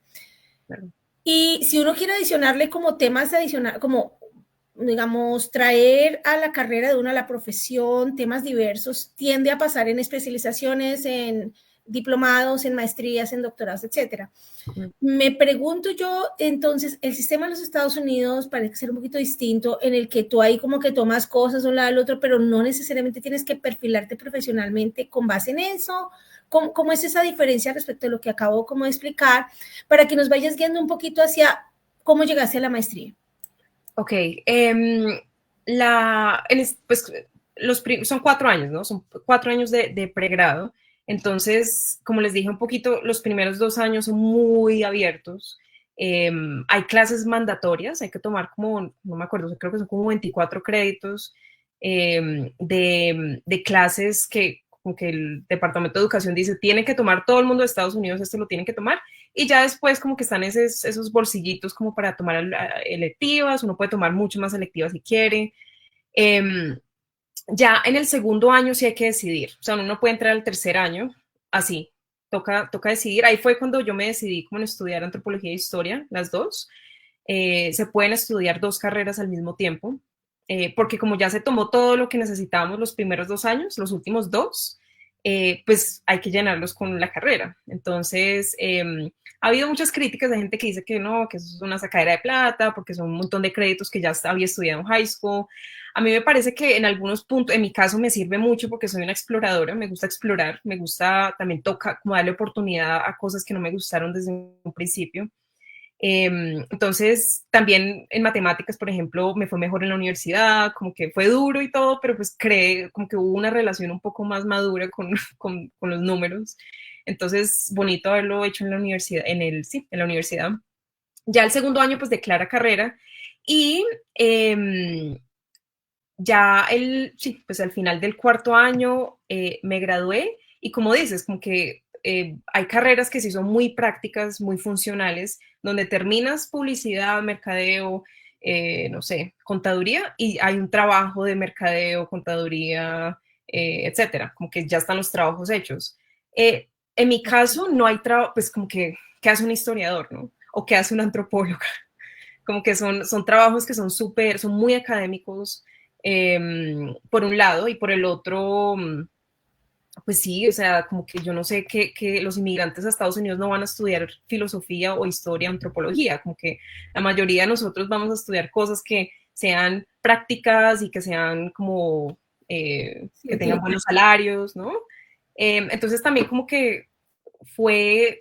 Claro. Y si uno quiere adicionarle como temas adicionales, como digamos, traer a la carrera de uno, a la profesión, temas diversos, tiende a pasar en especializaciones, en diplomados, en maestrías, en doctorados, etcétera. Me pregunto yo, entonces, el sistema de los Estados Unidos parece ser un poquito distinto, en el que tú ahí como que tomas cosas de un lado al otro, pero no necesariamente tienes que perfilarte profesionalmente con base en eso. ¿Cómo es esa diferencia respecto a lo que acabo como de explicar? Para que nos vayas guiando un poquito hacia cómo llegaste a la maestría. Ok, pues, son 4 años, ¿no? Son 4 años de pregrado. Entonces, como les dije un poquito, los primeros 2 años son muy abiertos. Hay clases mandatorias, hay que tomar como, no me acuerdo, creo que son como 24 créditos de clases como que el Departamento de Educación dice, tiene que tomar todo el mundo de Estados Unidos, esto lo tienen que tomar, y ya después como que están esos bolsillitos como para tomar electivas, uno puede tomar mucho más electivas si quiere. Ya en el segundo año sí hay que decidir, o sea, uno no puede entrar al tercer año así, toca decidir. Ahí fue cuando yo me decidí como en estudiar antropología e historia, las dos. Se pueden estudiar 2 carreras al mismo tiempo, porque como ya se tomó todo lo que necesitábamos los primeros 2 años, los últimos dos, pues hay que llenarlos con la carrera. Entonces, ha habido muchas críticas de gente que dice que no, que eso es una sacadera de plata, porque son un montón de créditos que ya había estudiado en high school. A mí me parece que en algunos puntos, en mi caso me sirve mucho porque soy una exploradora, me gusta explorar, me gusta también como darle oportunidad a cosas que no me gustaron desde un principio. Entonces, también en matemáticas, por ejemplo, me fue mejor en la universidad, como que fue duro y todo, pero pues creé como que hubo una relación un poco más madura con los números. Entonces, bonito haberlo hecho en la universidad, sí, en la universidad. Ya el segundo año, pues declara carrera y ya sí, pues al final del cuarto año me gradué y como dices, como que hay carreras que sí son muy prácticas, muy funcionales, donde terminas publicidad, mercadeo, no sé, contaduría y hay un trabajo de mercadeo, contaduría, etcétera, como que ya están los trabajos hechos. En mi caso no hay trabajo, pues como que, ¿qué hace un historiador, no? O ¿qué hace un antropólogo? Como que son trabajos que son muy académicos, por un lado, y por el otro, pues sí, o sea, como que yo no sé que los inmigrantes a Estados Unidos no van a estudiar filosofía o historia, antropología, como que la mayoría de nosotros vamos a estudiar cosas que sean prácticas y que sean como, que tengan buenos salarios, ¿no? Entonces también como que fue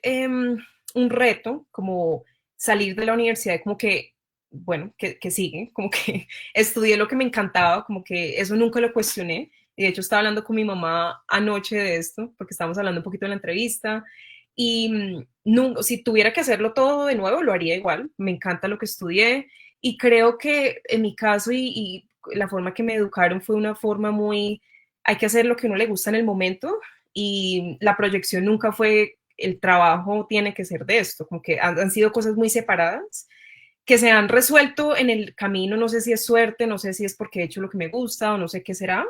un reto, como salir de la universidad, como que, bueno, que sigue, como que estudié lo que me encantaba, como que eso nunca lo cuestioné. Y de hecho estaba hablando con mi mamá anoche de esto, porque estábamos hablando un poquito de la entrevista, y no, si tuviera que hacerlo todo de nuevo, lo haría igual. Me encanta lo que estudié y creo que en mi caso y la forma que me educaron fue una forma muy, hay que hacer lo que a uno le gusta en el momento y la proyección nunca fue el trabajo tiene que ser de esto, como que han sido cosas muy separadas que se han resuelto en el camino, no sé si es suerte, no sé si es porque he hecho lo que me gusta o no sé qué será.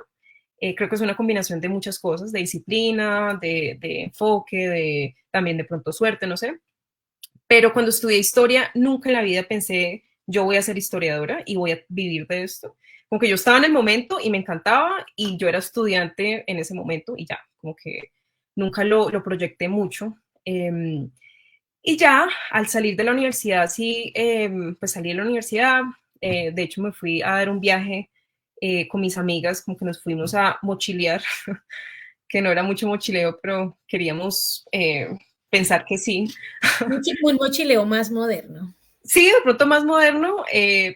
Creo que es una combinación de muchas cosas, de disciplina, de enfoque, también de pronto suerte, no sé. Pero cuando estudié historia, nunca en la vida pensé, yo voy a ser historiadora y voy a vivir de esto. Como que yo estaba en el momento y me encantaba y yo era estudiante en ese momento y ya, como que nunca lo proyecté mucho. Y ya al salir de la universidad, sí, pues salí de la universidad, de hecho me fui a dar un viaje con mis amigas, como que nos fuimos a mochilear, que no era mucho mochileo, pero queríamos pensar que sí. Un mochileo más moderno. Sí, de pronto más moderno,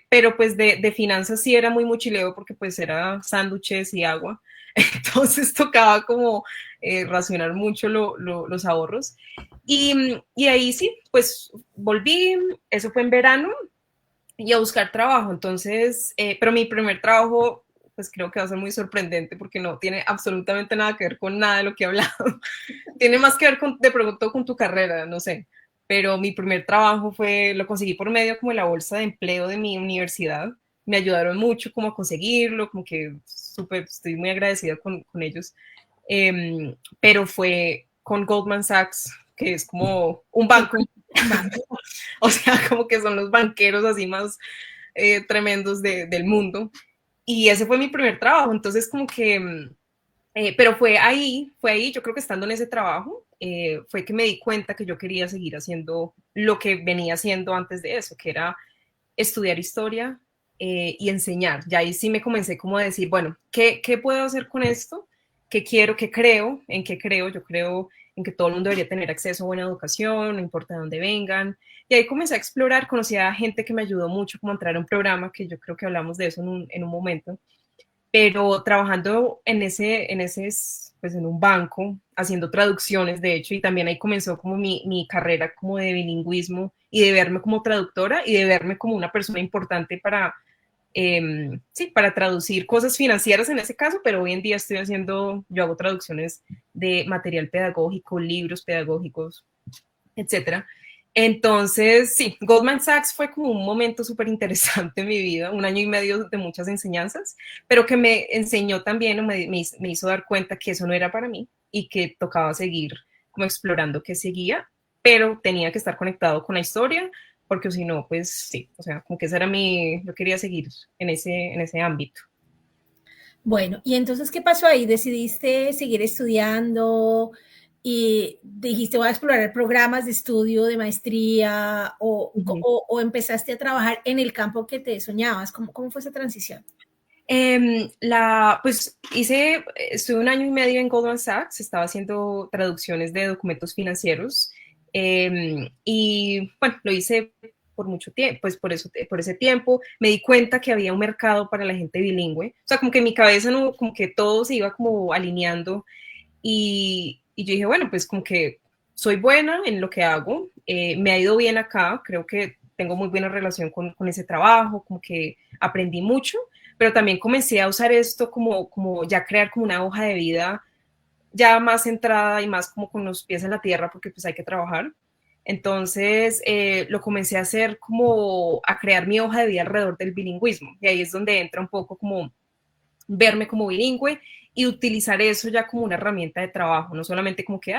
pero pues de finanzas sí era muy mochileo porque pues era sándwiches y agua, entonces tocaba como racionar mucho los ahorros. Y ahí sí, pues volví, eso fue en verano, y a buscar trabajo. Entonces, pero mi primer trabajo, pues creo que va a ser muy sorprendente porque no tiene absolutamente nada que ver con nada de lo que he hablado. Tiene más que ver con, de pronto con tu carrera, no sé. Pero mi primer trabajo lo conseguí por medio como de la bolsa de empleo de mi universidad. Me ayudaron mucho como a conseguirlo, como que súper, estoy muy agradecida con ellos. Pero fue con Goldman Sachs, que es como un banco. O sea, como que son los banqueros así más tremendos del mundo. Y ese fue mi primer trabajo. Entonces, como que Pero fue ahí, yo creo que estando en ese trabajo, fue que me di cuenta que yo quería seguir haciendo lo que venía haciendo antes de eso, que era estudiar historia y enseñar. Ya ahí sí me comencé como a decir, bueno, ¿qué puedo hacer con esto? ¿Qué quiero? ¿Qué creo? ¿En qué creo? Yo creo en que todo el mundo debería tener acceso a buena educación, no importa de dónde vengan. Y ahí comencé a explorar, conocí a gente que me ayudó mucho como a entrar a un programa, que yo creo que hablamos de eso en un momento, pero trabajando pues en un banco, haciendo traducciones, de hecho, y también ahí comenzó como mi carrera como de bilingüismo y de verme como traductora y de verme como una persona importante para, sí, para traducir cosas financieras en ese caso, pero hoy en día yo hago traducciones de material pedagógico, libros pedagógicos, etcétera. Entonces, sí, Goldman Sachs fue como un momento súper interesante en mi vida, un año y medio de muchas enseñanzas, pero que me enseñó también, me hizo dar cuenta que eso no era para mí y que tocaba seguir como explorando qué seguía, pero tenía que estar conectado con la historia, porque si no, pues sí, o sea, como que esa era yo quería seguir en ese ámbito. Bueno, y entonces, ¿qué pasó ahí? ¿Decidiste seguir estudiando y dijiste voy a explorar programas de estudio, de maestría o empezaste a trabajar en el campo que te soñabas? ¿Cómo fue esa transición? Pues estuve un año y medio en Goldman Sachs, estaba haciendo traducciones de documentos financieros y bueno, lo hice por mucho tiempo, pues por ese tiempo me di cuenta que había un mercado para la gente bilingüe, o sea, como que en mi cabeza no, como que todo se iba como alineando y yo dije, bueno, pues como que soy buena en lo que hago, me ha ido bien acá, creo que tengo muy buena relación con ese trabajo, como que aprendí mucho, pero también comencé a usar esto como ya crear como una hoja de vida ya más centrada y más como con los pies en la tierra porque pues hay que trabajar. Entonces lo comencé a hacer como a crear mi hoja de vida alrededor del bilingüismo y ahí es donde entra un poco como verme como bilingüe y utilizar eso ya como una herramienta de trabajo, no solamente como que,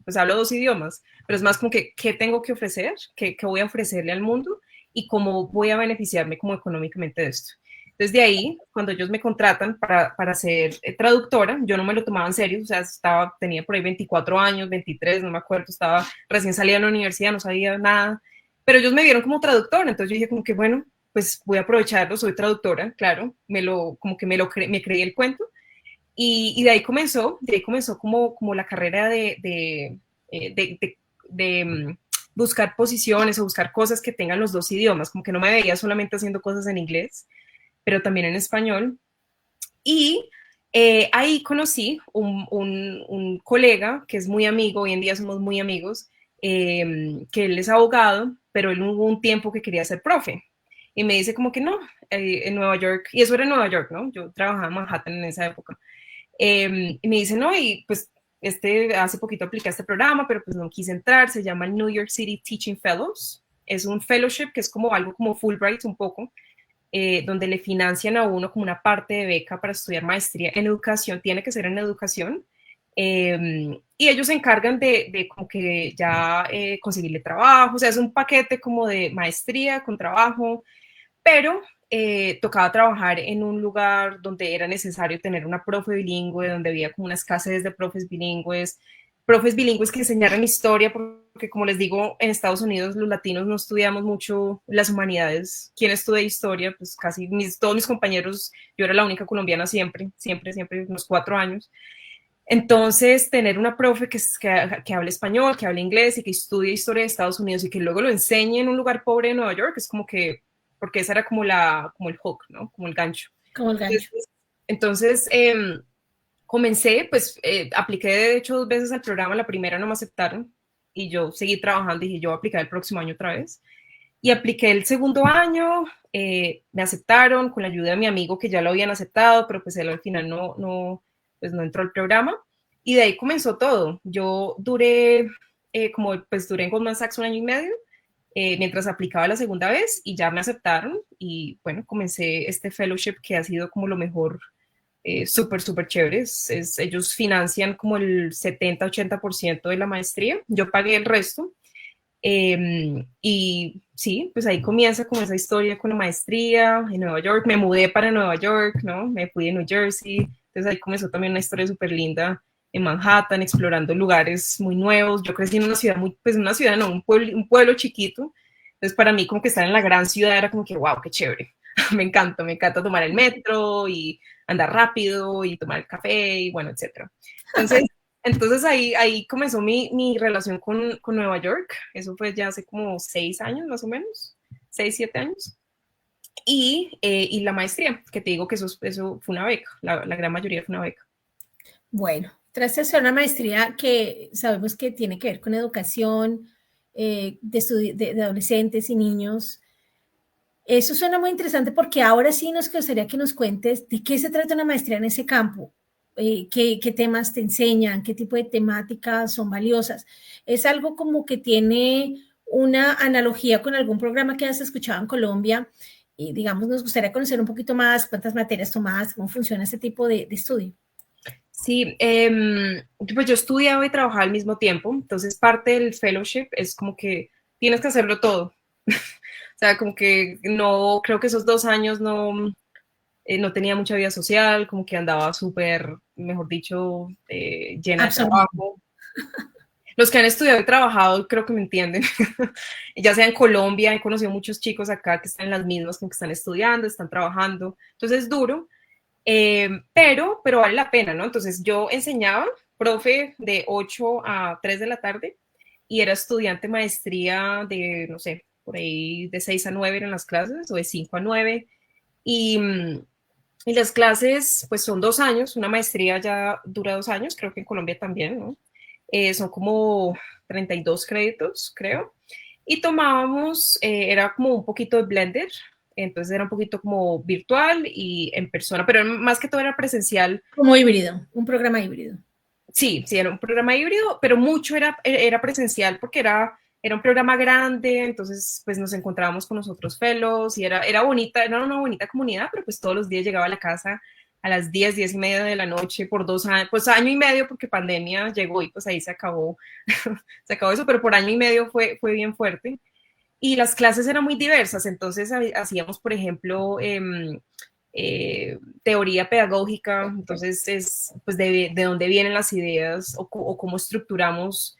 pues hablo dos idiomas, pero es más como que, ¿qué tengo que ofrecer? ¿Qué voy a ofrecerle al mundo? Y cómo voy a beneficiarme como económicamente de esto. Entonces de ahí, cuando ellos me contratan para ser traductora, yo no me lo tomaba en serio, o sea, tenía por ahí 24 años, 23, no me acuerdo, estaba recién salida de la universidad, no sabía nada, pero ellos me vieron como traductora, entonces yo dije como que bueno, pues voy a aprovecharlo, soy traductora, claro, me creí el cuento y de ahí comenzó como la carrera de buscar posiciones o buscar cosas que tengan los dos idiomas, como que no me veía solamente haciendo cosas en inglés, pero también en español. Y ahí conocí un colega que es muy amigo, hoy en día somos muy amigos, que él es abogado, pero él hubo un tiempo que quería ser profe. Y me dice como que no, en Nueva York, y eso era en Nueva York, ¿no? Yo trabajaba en Manhattan en esa época. Y me dice, no, y pues hace poquito apliqué a este programa, pero pues no quise entrar, se llama New York City Teaching Fellows. Es un fellowship que es como algo como Fulbright un poco, donde le financian a uno como una parte de beca para estudiar maestría en educación, tiene que ser en educación, y ellos se encargan de como que ya conseguirle trabajo, o sea, es un paquete como de maestría con trabajo, pero tocaba trabajar en un lugar donde era necesario tener una profe bilingüe, donde había como una escasez de profes bilingües que enseñaran historia, porque como les digo, en Estados Unidos los latinos no estudiamos mucho las humanidades. ¿Quién estudia historia? Pues casi todos mis compañeros, yo era la única colombiana siempre, siempre, siempre, unos 4 años. Entonces, tener una profe que hable español, que hable inglés y que estudie historia de Estados Unidos y que luego lo enseñe en un lugar pobre de Nueva York, es como que, porque esa era como el hook, ¿no? Como el gancho. Como el gancho. Entonces comencé, pues apliqué de hecho 2 veces al programa, la primera no me aceptaron y yo seguí trabajando y dije, yo voy a aplicar el próximo año otra vez. Y apliqué el segundo año, me aceptaron con la ayuda de mi amigo que ya lo habían aceptado, pero pues él al final pues no entró al programa. Y de ahí comenzó todo. Yo duré en Goldman Sachs un año y medio, mientras aplicaba la segunda vez y ya me aceptaron y bueno, comencé este fellowship que ha sido como lo mejor, súper, súper chévere. Ellos financian como el 70-80% de la maestría, yo pagué el resto. Y sí, pues ahí comienza como esa historia con la maestría en Nueva York. Me mudé para Nueva York, ¿no? Me fui de New Jersey, Entonces ahí comenzó también una historia súper linda en Manhattan, explorando lugares muy nuevos. Yo crecí en una ciudad una ciudad, no, un pueblo chiquito. Entonces para mí como que estar en la gran ciudad era como que, wow, qué chévere. Me encanta tomar el metro y andar rápido y tomar el café y bueno, etcétera. Entonces ahí comenzó mi relación con Nueva York. Eso fue ya hace como 6 años más o menos, 6, 7 años. Y la maestría, que te digo que eso fue una beca, la gran mayoría fue una beca. Bueno, tras de hacer una maestría que sabemos que tiene que ver con educación de adolescentes y niños, eso suena muy interesante porque ahora sí nos gustaría que nos cuentes de qué se trata una maestría en ese campo, qué temas te enseñan, qué tipo de temáticas son valiosas. ¿Es algo como que tiene una analogía con algún programa que has escuchado en Colombia? Y digamos, nos gustaría conocer un poquito más cuántas materias tomas, cómo funciona ese tipo de estudio. Sí, pues yo estudiaba y trabajaba al mismo tiempo, entonces parte del fellowship es como que tienes que hacerlo todo. O sea, como que no, creo que esos 2 años no tenía mucha vida social, como que andaba súper, mejor dicho, llena de trabajo. Los que han estudiado y trabajado creo que me entienden. Ya sea en Colombia, he conocido muchos chicos acá que están en las mismas, como que están estudiando, están trabajando, entonces es duro. Pero vale la pena, ¿no? Entonces yo enseñaba, profe, de 8 a 3 de la tarde y era estudiante maestría de, no sé, por ahí de 6 a 9 eran las clases o de 5 a 9 y, y las clases pues son 2 años, una maestría ya dura 2 años, creo que en Colombia también, ¿no? Son como 32 créditos, creo. Y tomábamos, era como un poquito de Blender, entonces era un poquito como virtual y en persona, pero más que todo era presencial. Como híbrido, un programa híbrido. Sí, era un programa híbrido, pero mucho era presencial porque era un programa grande, entonces pues nos encontrábamos con nosotros fellows y era bonita, era una bonita comunidad, pero pues todos los días llegaba a la casa a las 10, 10 y media de la noche por 2 años, pues año y medio porque pandemia llegó y pues ahí se acabó, se acabó eso, pero por año y medio fue bien fuerte. Y las clases eran muy diversas, entonces hacíamos, por ejemplo, teoría pedagógica, entonces es pues de dónde vienen las ideas o cómo estructuramos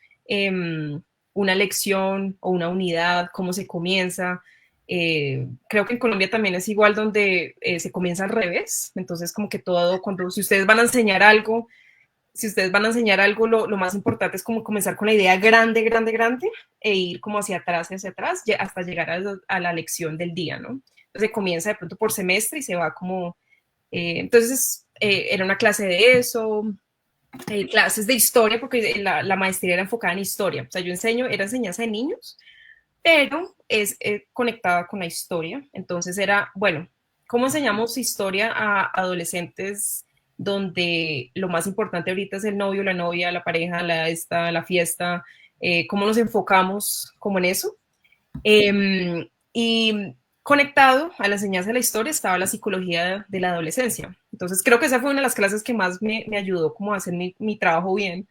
una lección o una unidad, cómo se comienza. Creo que en Colombia también es igual donde se comienza al revés, entonces como que todo, si ustedes van a enseñar algo, lo más importante es como comenzar con la idea grande, grande, grande e ir como hacia atrás, hasta llegar a la lección del día, ¿no? Entonces comienza de pronto por semestre y se va como... era una clase de eso, clases de historia, porque la maestría era enfocada en historia. O sea, era enseñanza de niños, pero es conectada con la historia. Entonces era, bueno, ¿cómo enseñamos historia a adolescentes donde lo más importante ahorita es el novio, la novia, la pareja, la fiesta? ¿Cómo nos enfocamos como en eso? Y conectado a la enseñanza de la historia estaba la psicología de la adolescencia. Entonces creo que esa fue una de las clases que más me ayudó como a hacer mi trabajo bien,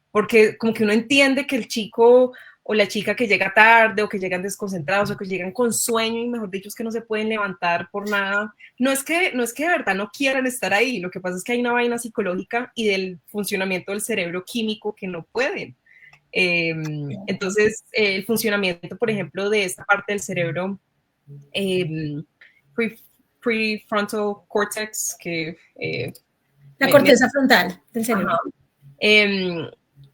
porque como que uno entiende que el chico o la chica que llega tarde o que llegan desconcentrados o que llegan con sueño y mejor dicho es que no se pueden levantar por nada, no es que de verdad no quieran estar ahí, lo que pasa es que hay una vaina psicológica y del funcionamiento del cerebro químico que no pueden. Entonces, el funcionamiento, por ejemplo, de esta parte del cerebro prefrontal cortex, que... La corteza frontal del cerebro.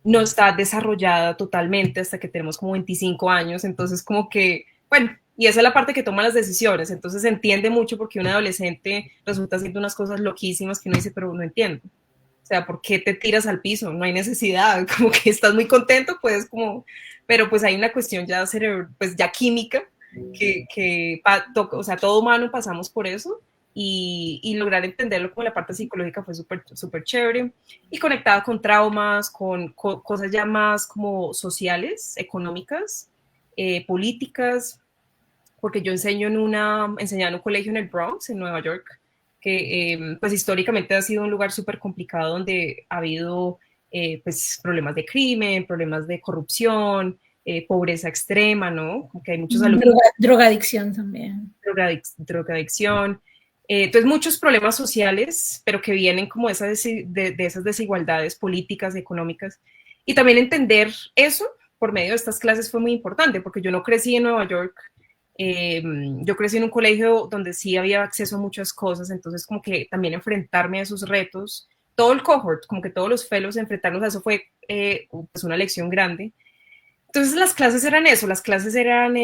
No está desarrollada totalmente hasta que tenemos como 25 años, entonces como que, bueno, y esa es la parte que toma las decisiones, entonces se entiende mucho porque un adolescente resulta haciendo unas cosas loquísimas que uno dice, pero no entiendo. O sea, ¿por qué te tiras al piso? No hay necesidad, como que estás muy contento, pues como, pero pues hay una cuestión ya pues ya química, o sea, todo humano pasamos por eso, y lograr entenderlo como la parte psicológica fue súper súper chévere, y conectado con traumas, con cosas ya más como sociales, económicas, políticas, porque yo enseñaba en un colegio en el Bronx, en Nueva York, que pues históricamente ha sido un lugar súper complicado donde ha habido pues problemas de crimen, problemas de corrupción, pobreza extrema, ¿no? Como que hay muchos alumnos. Drogadicción también. Drogadicción. Entonces, muchos problemas sociales, pero que vienen como de esas desigualdades políticas, económicas. Y también entender eso por medio de estas clases fue muy importante, porque yo no crecí en Nueva York, yo crecí en un colegio donde sí había acceso a muchas cosas, entonces como que también enfrentarme a esos retos, todo el cohort, como que todos los fellows, enfrentarnos a eso fue pues una lección grande. Entonces las clases eran eso, las clases eran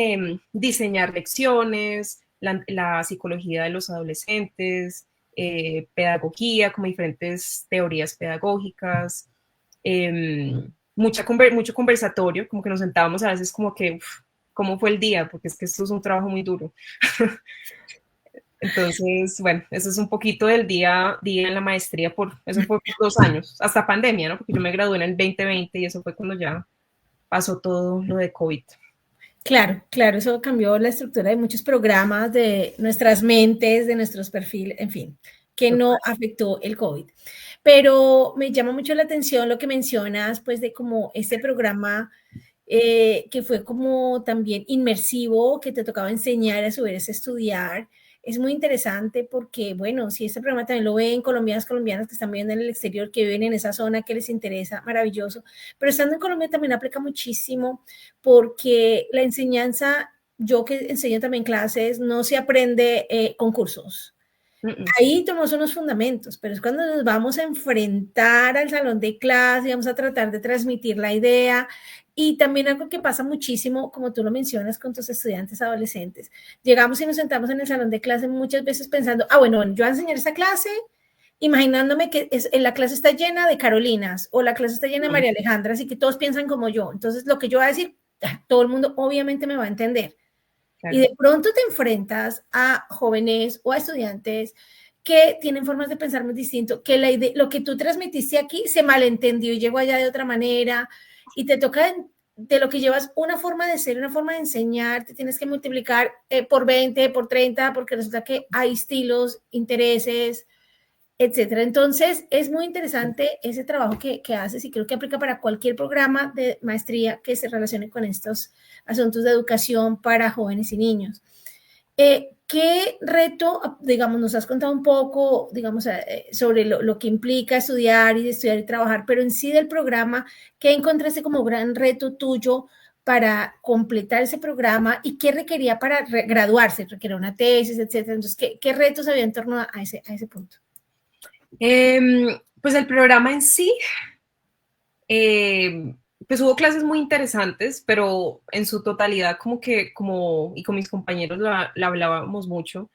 diseñar lecciones, la psicología de los adolescentes, pedagogía, como diferentes teorías pedagógicas, mucho conversatorio, como que nos sentábamos a veces como que, uf, ¿cómo fue el día? Porque es que esto es un trabajo muy duro. Entonces, bueno, eso es un poquito del día en la maestría, eso fue por 2 años, hasta pandemia, ¿no? Porque yo me gradué en el 2020 y eso fue cuando ya pasó todo lo de COVID. Claro, claro, eso cambió la estructura de muchos programas, de nuestras mentes, de nuestros perfiles, en fin, que no afectó el COVID. Pero me llama mucho la atención lo que mencionas, pues, de como este programa que fue como también inmersivo, que te tocaba enseñar, a su vez estudiar. Es muy interesante porque, bueno, si este programa también lo ven colombianas, colombianas que están viviendo en el exterior, que viven en esa zona, que les interesa, maravilloso. Pero estando en Colombia también aplica muchísimo porque la enseñanza, yo que enseño también clases, no se aprende con cursos. Ahí tomamos unos fundamentos, pero es cuando nos vamos a enfrentar al salón de clase, vamos a tratar de transmitir la idea. Y también algo que pasa muchísimo, como tú lo mencionas con tus estudiantes adolescentes, llegamos y nos sentamos en el salón de clase muchas veces pensando, bueno, yo voy a enseñar esta clase, imaginándome que la clase está llena de Carolinas o la clase está llena de María Alejandra, así que todos piensan como yo. Entonces, lo que yo voy a decir, todo el mundo obviamente me va a entender. Claro. Y de pronto te enfrentas a jóvenes o a estudiantes que tienen formas de pensar muy distinto, que lo que tú transmitiste aquí se malentendió y llegó allá de otra manera, y te toca de lo que llevas una forma de ser, una forma de enseñar, te tienes que multiplicar por 20, por 30, porque resulta que hay estilos, intereses, etcétera. Entonces, es muy interesante ese trabajo que haces y creo que aplica para cualquier programa de maestría que se relacione con estos asuntos de educación para jóvenes y niños. ¿Qué reto, digamos, nos has contado un poco, digamos, sobre lo que implica estudiar y trabajar, pero en sí del programa, ¿qué encontraste como gran reto tuyo para completar ese programa y qué requería para graduarse? ¿Requería una tesis, etcétera? Entonces, ¿qué retos había en torno a ese punto? Pues el programa en sí, pues hubo clases muy interesantes, pero en su totalidad y con mis compañeros la hablábamos mucho,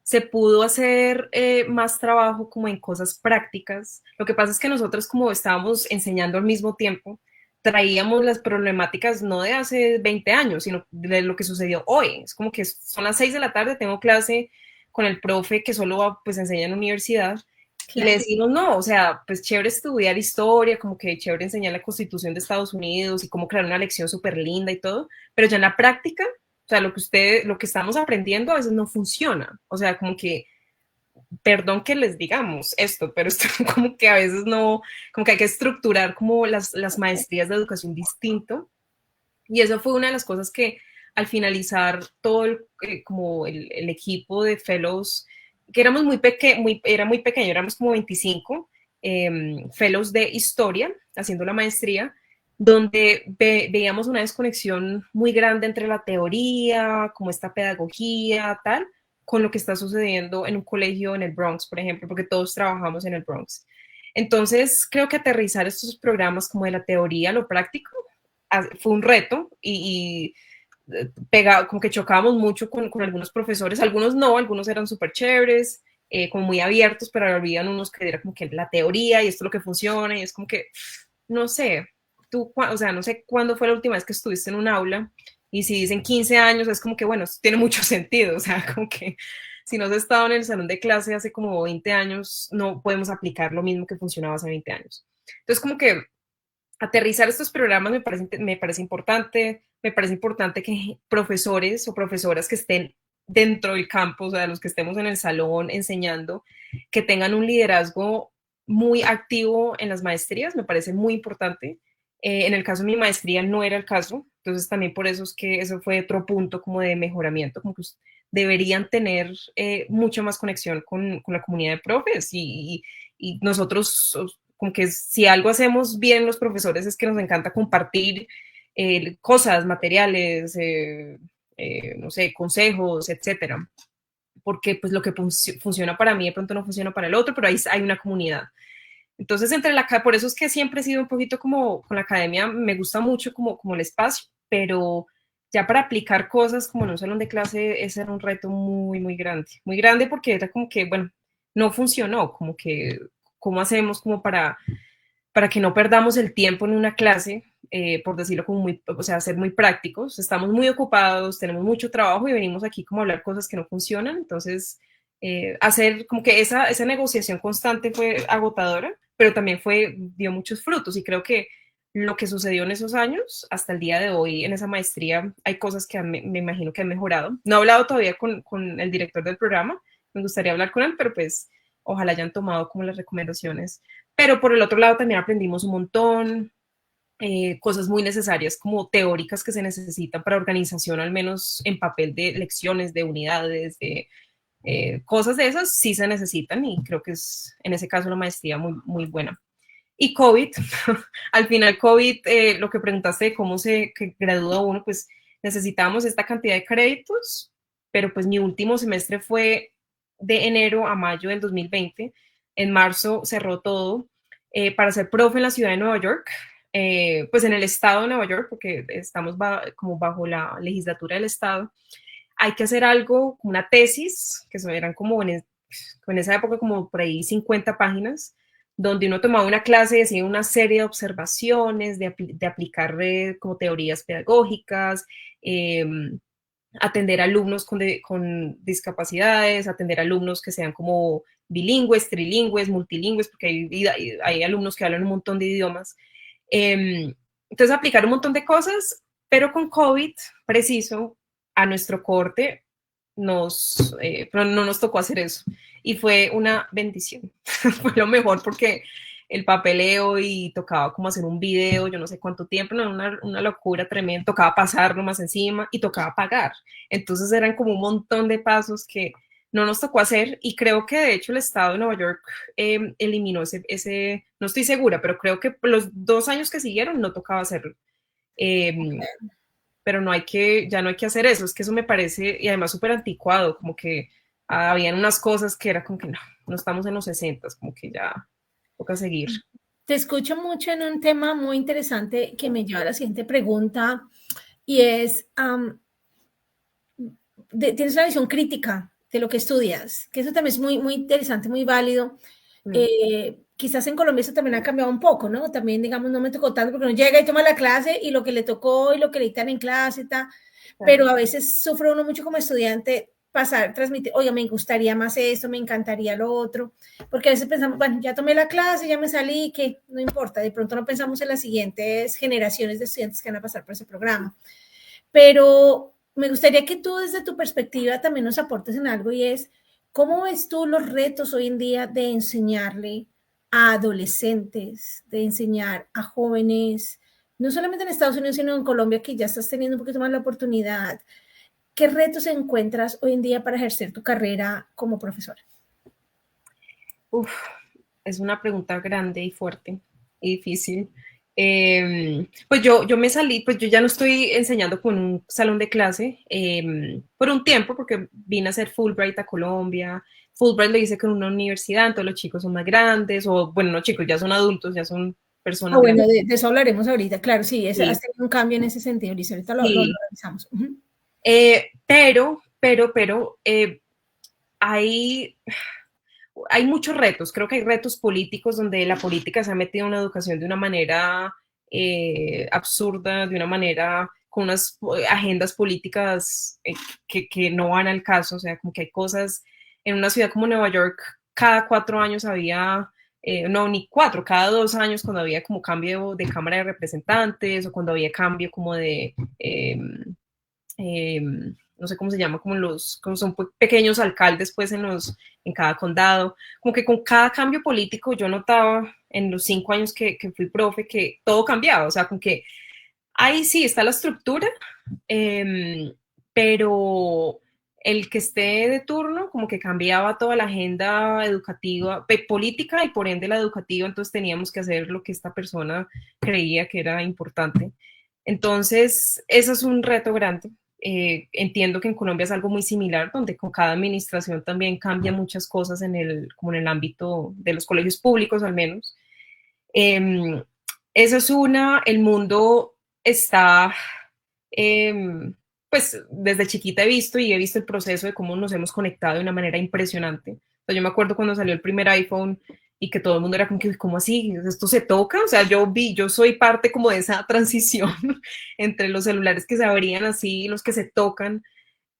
se pudo hacer más trabajo como en cosas prácticas. Lo que pasa es que nosotros como estábamos enseñando al mismo tiempo, traíamos las problemáticas no de hace 20 años, sino de lo que sucedió hoy. Es como que son las 6 de la tarde, tengo clase con el profe que solo pues enseña en la universidad. Claro. Y le decimos, no, o sea, pues chévere estudiar historia, como que chévere enseñar la Constitución de Estados Unidos y cómo crear una lección súper linda y todo, pero ya en la práctica, o sea, lo que estamos aprendiendo a veces no funciona. O sea, como que, perdón que les digamos esto, pero esto como que a veces no, como que hay que estructurar como las maestrías de educación distinto. Y eso fue una de las cosas que al finalizar todo el equipo de fellows, que éramos era muy pequeño, éramos como 25 fellows de historia haciendo la maestría, donde veíamos una desconexión muy grande entre la teoría, como esta pedagogía, tal, con lo que está sucediendo en un colegio en el Bronx, por ejemplo, porque todos trabajamos en el Bronx. Entonces, creo que aterrizar estos programas como de la teoría a lo práctico fue un reto y como que chocábamos mucho con algunos profesores, algunos no, algunos eran súper chéveres, como muy abiertos, pero había unos que era como que la teoría y esto es lo que funciona y es como que, no sé, o sea, no sé cuándo fue la última vez que estuviste en un aula y si dicen 15 años es como que, bueno, tiene mucho sentido, o sea, como que si no has estado en el salón de clase hace como 20 años, no podemos aplicar lo mismo que funcionaba hace 20 años. Entonces, como que aterrizar estos programas me parece importante que profesores o profesoras que estén dentro del campo, o sea, los que estemos en el salón enseñando, que tengan un liderazgo muy activo en las maestrías, me parece muy importante. En el caso de mi maestría no era el caso, entonces también por eso es que eso fue otro punto como de mejoramiento, como que deberían tener mucha más conexión con la comunidad de profes y nosotros, como que si algo hacemos bien los profesores es que nos encanta compartir cosas, materiales, no sé, consejos, etcétera, porque pues lo que funciona para mí de pronto no funciona para el otro, pero ahí hay una comunidad. Entonces, por eso es que siempre he sido un poquito como con la academia, me gusta mucho como el espacio, pero ya para aplicar cosas como en un salón de clase, ese era un reto muy grande porque era como que, bueno, no funcionó, como que, ¿cómo hacemos como para que no perdamos el tiempo en una clase, por decirlo como muy, o sea, ser muy prácticos? Estamos muy ocupados, tenemos mucho trabajo y venimos aquí como a hablar cosas que no funcionan, entonces hacer como que esa negociación constante fue agotadora, pero también dio muchos frutos y creo que lo que sucedió en esos años, hasta el día de hoy, en esa maestría, hay cosas que me imagino que han mejorado. No he hablado todavía con el director del programa, me gustaría hablar con él, pero pues ojalá hayan tomado como las recomendaciones. Pero por el otro lado también aprendimos un montón, cosas muy necesarias como teóricas que se necesitan para organización, al menos en papel de lecciones, de unidades, de cosas de esas sí se necesitan y creo que es en ese caso una maestría muy buena. Y COVID, al final COVID, lo que preguntaste de cómo se gradúa uno, pues necesitábamos esta cantidad de créditos, pero pues mi último semestre fue de enero a mayo del 2020. En marzo cerró todo para ser profe en la ciudad de Nueva York, pues en el estado de Nueva York, porque estamos como bajo la legislatura del estado. Hay que hacer algo, una tesis, que eran como en esa época como por ahí 50 páginas, donde uno tomaba una clase y hacía una serie de observaciones, de aplicar como teorías pedagógicas, atender alumnos con discapacidades, atender alumnos que sean como bilingües, trilingües, multilingües, porque hay alumnos que hablan un montón de idiomas. Entonces, aplicar un montón de cosas, pero con COVID, preciso, a nuestro corte, pero no nos tocó hacer eso. Y fue una bendición. Fue lo mejor porque el papeleo y tocaba como hacer un video, yo no sé cuánto tiempo, no, una locura tremenda, tocaba pasarlo más encima y tocaba pagar. Entonces eran como un montón de pasos que no nos tocó hacer y creo que de hecho el estado de Nueva York eliminó no estoy segura, pero creo que los 2 años que siguieron no tocaba hacerlo. Pero ya no hay que hacer eso, es que eso me parece, y además súper anticuado, como que habían unas cosas que era como que no estamos en los 60, como que ya toca seguir. Te escucho mucho en un tema muy interesante que me lleva a la siguiente pregunta y es, tienes una visión crítica de lo que estudias, que eso también es muy interesante, muy válido. Quizás en Colombia eso también ha cambiado un poco, ¿no? También, digamos, no me tocó tanto porque uno llega y toma la clase y lo que le tocó y lo que le dictan en clase y tal, pero a veces sufre uno mucho como estudiante transmitir, oye, me gustaría más esto, me encantaría lo otro, porque a veces pensamos, bueno, ya tomé la clase, ya me salí, que no importa, de pronto no pensamos en las siguientes generaciones de estudiantes que van a pasar por ese programa. Pero me gustaría que tú desde tu perspectiva también nos aportes en algo y es, ¿cómo ves tú los retos hoy en día de enseñarle a adolescentes, de enseñar a jóvenes, no solamente en Estados Unidos, sino en Colombia, que ya estás teniendo un poquito más la oportunidad? ¿Qué retos encuentras hoy en día para ejercer tu carrera como profesora? Es una pregunta grande y fuerte y difícil. Pues yo me salí, pues yo ya no estoy enseñando con un salón de clase por un tiempo, porque vine a hacer Fulbright a Colombia. Fulbright lo hice con una universidad, entonces los chicos son más grandes, o bueno, no chicos, ya son adultos, ya son personas bueno, grandes. de eso hablaremos ahorita, claro, sí, has tenido un cambio en ese sentido, Liz, ahorita lo revisamos. Pero hay muchos retos, creo que hay retos políticos donde la política se ha metido en la educación de una manera absurda, de una manera con unas agendas políticas que no van al caso, o sea, como que hay cosas en una ciudad como Nueva York, cada 4 años había, no, ni 4, cada 2 años cuando había como cambio de Cámara de Representantes o cuando había cambio como de... no sé cómo se llama, como son pequeños alcaldes pues en cada condado, como que con cada cambio político yo notaba en los 5 años que fui profe que todo cambiaba, o sea, como que ahí sí está la estructura, pero el que esté de turno como que cambiaba toda la agenda educativa, política y por ende la educativa, entonces teníamos que hacer lo que esta persona creía que era importante. Entonces, eso es un reto grande. Entiendo que en Colombia es algo muy similar, donde con cada administración también cambian muchas cosas como en el ámbito de los colegios públicos al menos. Eh, Eso es una, el mundo está, eh, pues desde chiquita he visto y he visto el proceso de cómo nos hemos conectado de una manera impresionante. O sea, yo me acuerdo cuando salió el primer iPhone y que todo el mundo era como que, ¿cómo así? ¿Esto se toca? O sea, yo soy parte como de esa transición entre los celulares que se abrían así y los que se tocan.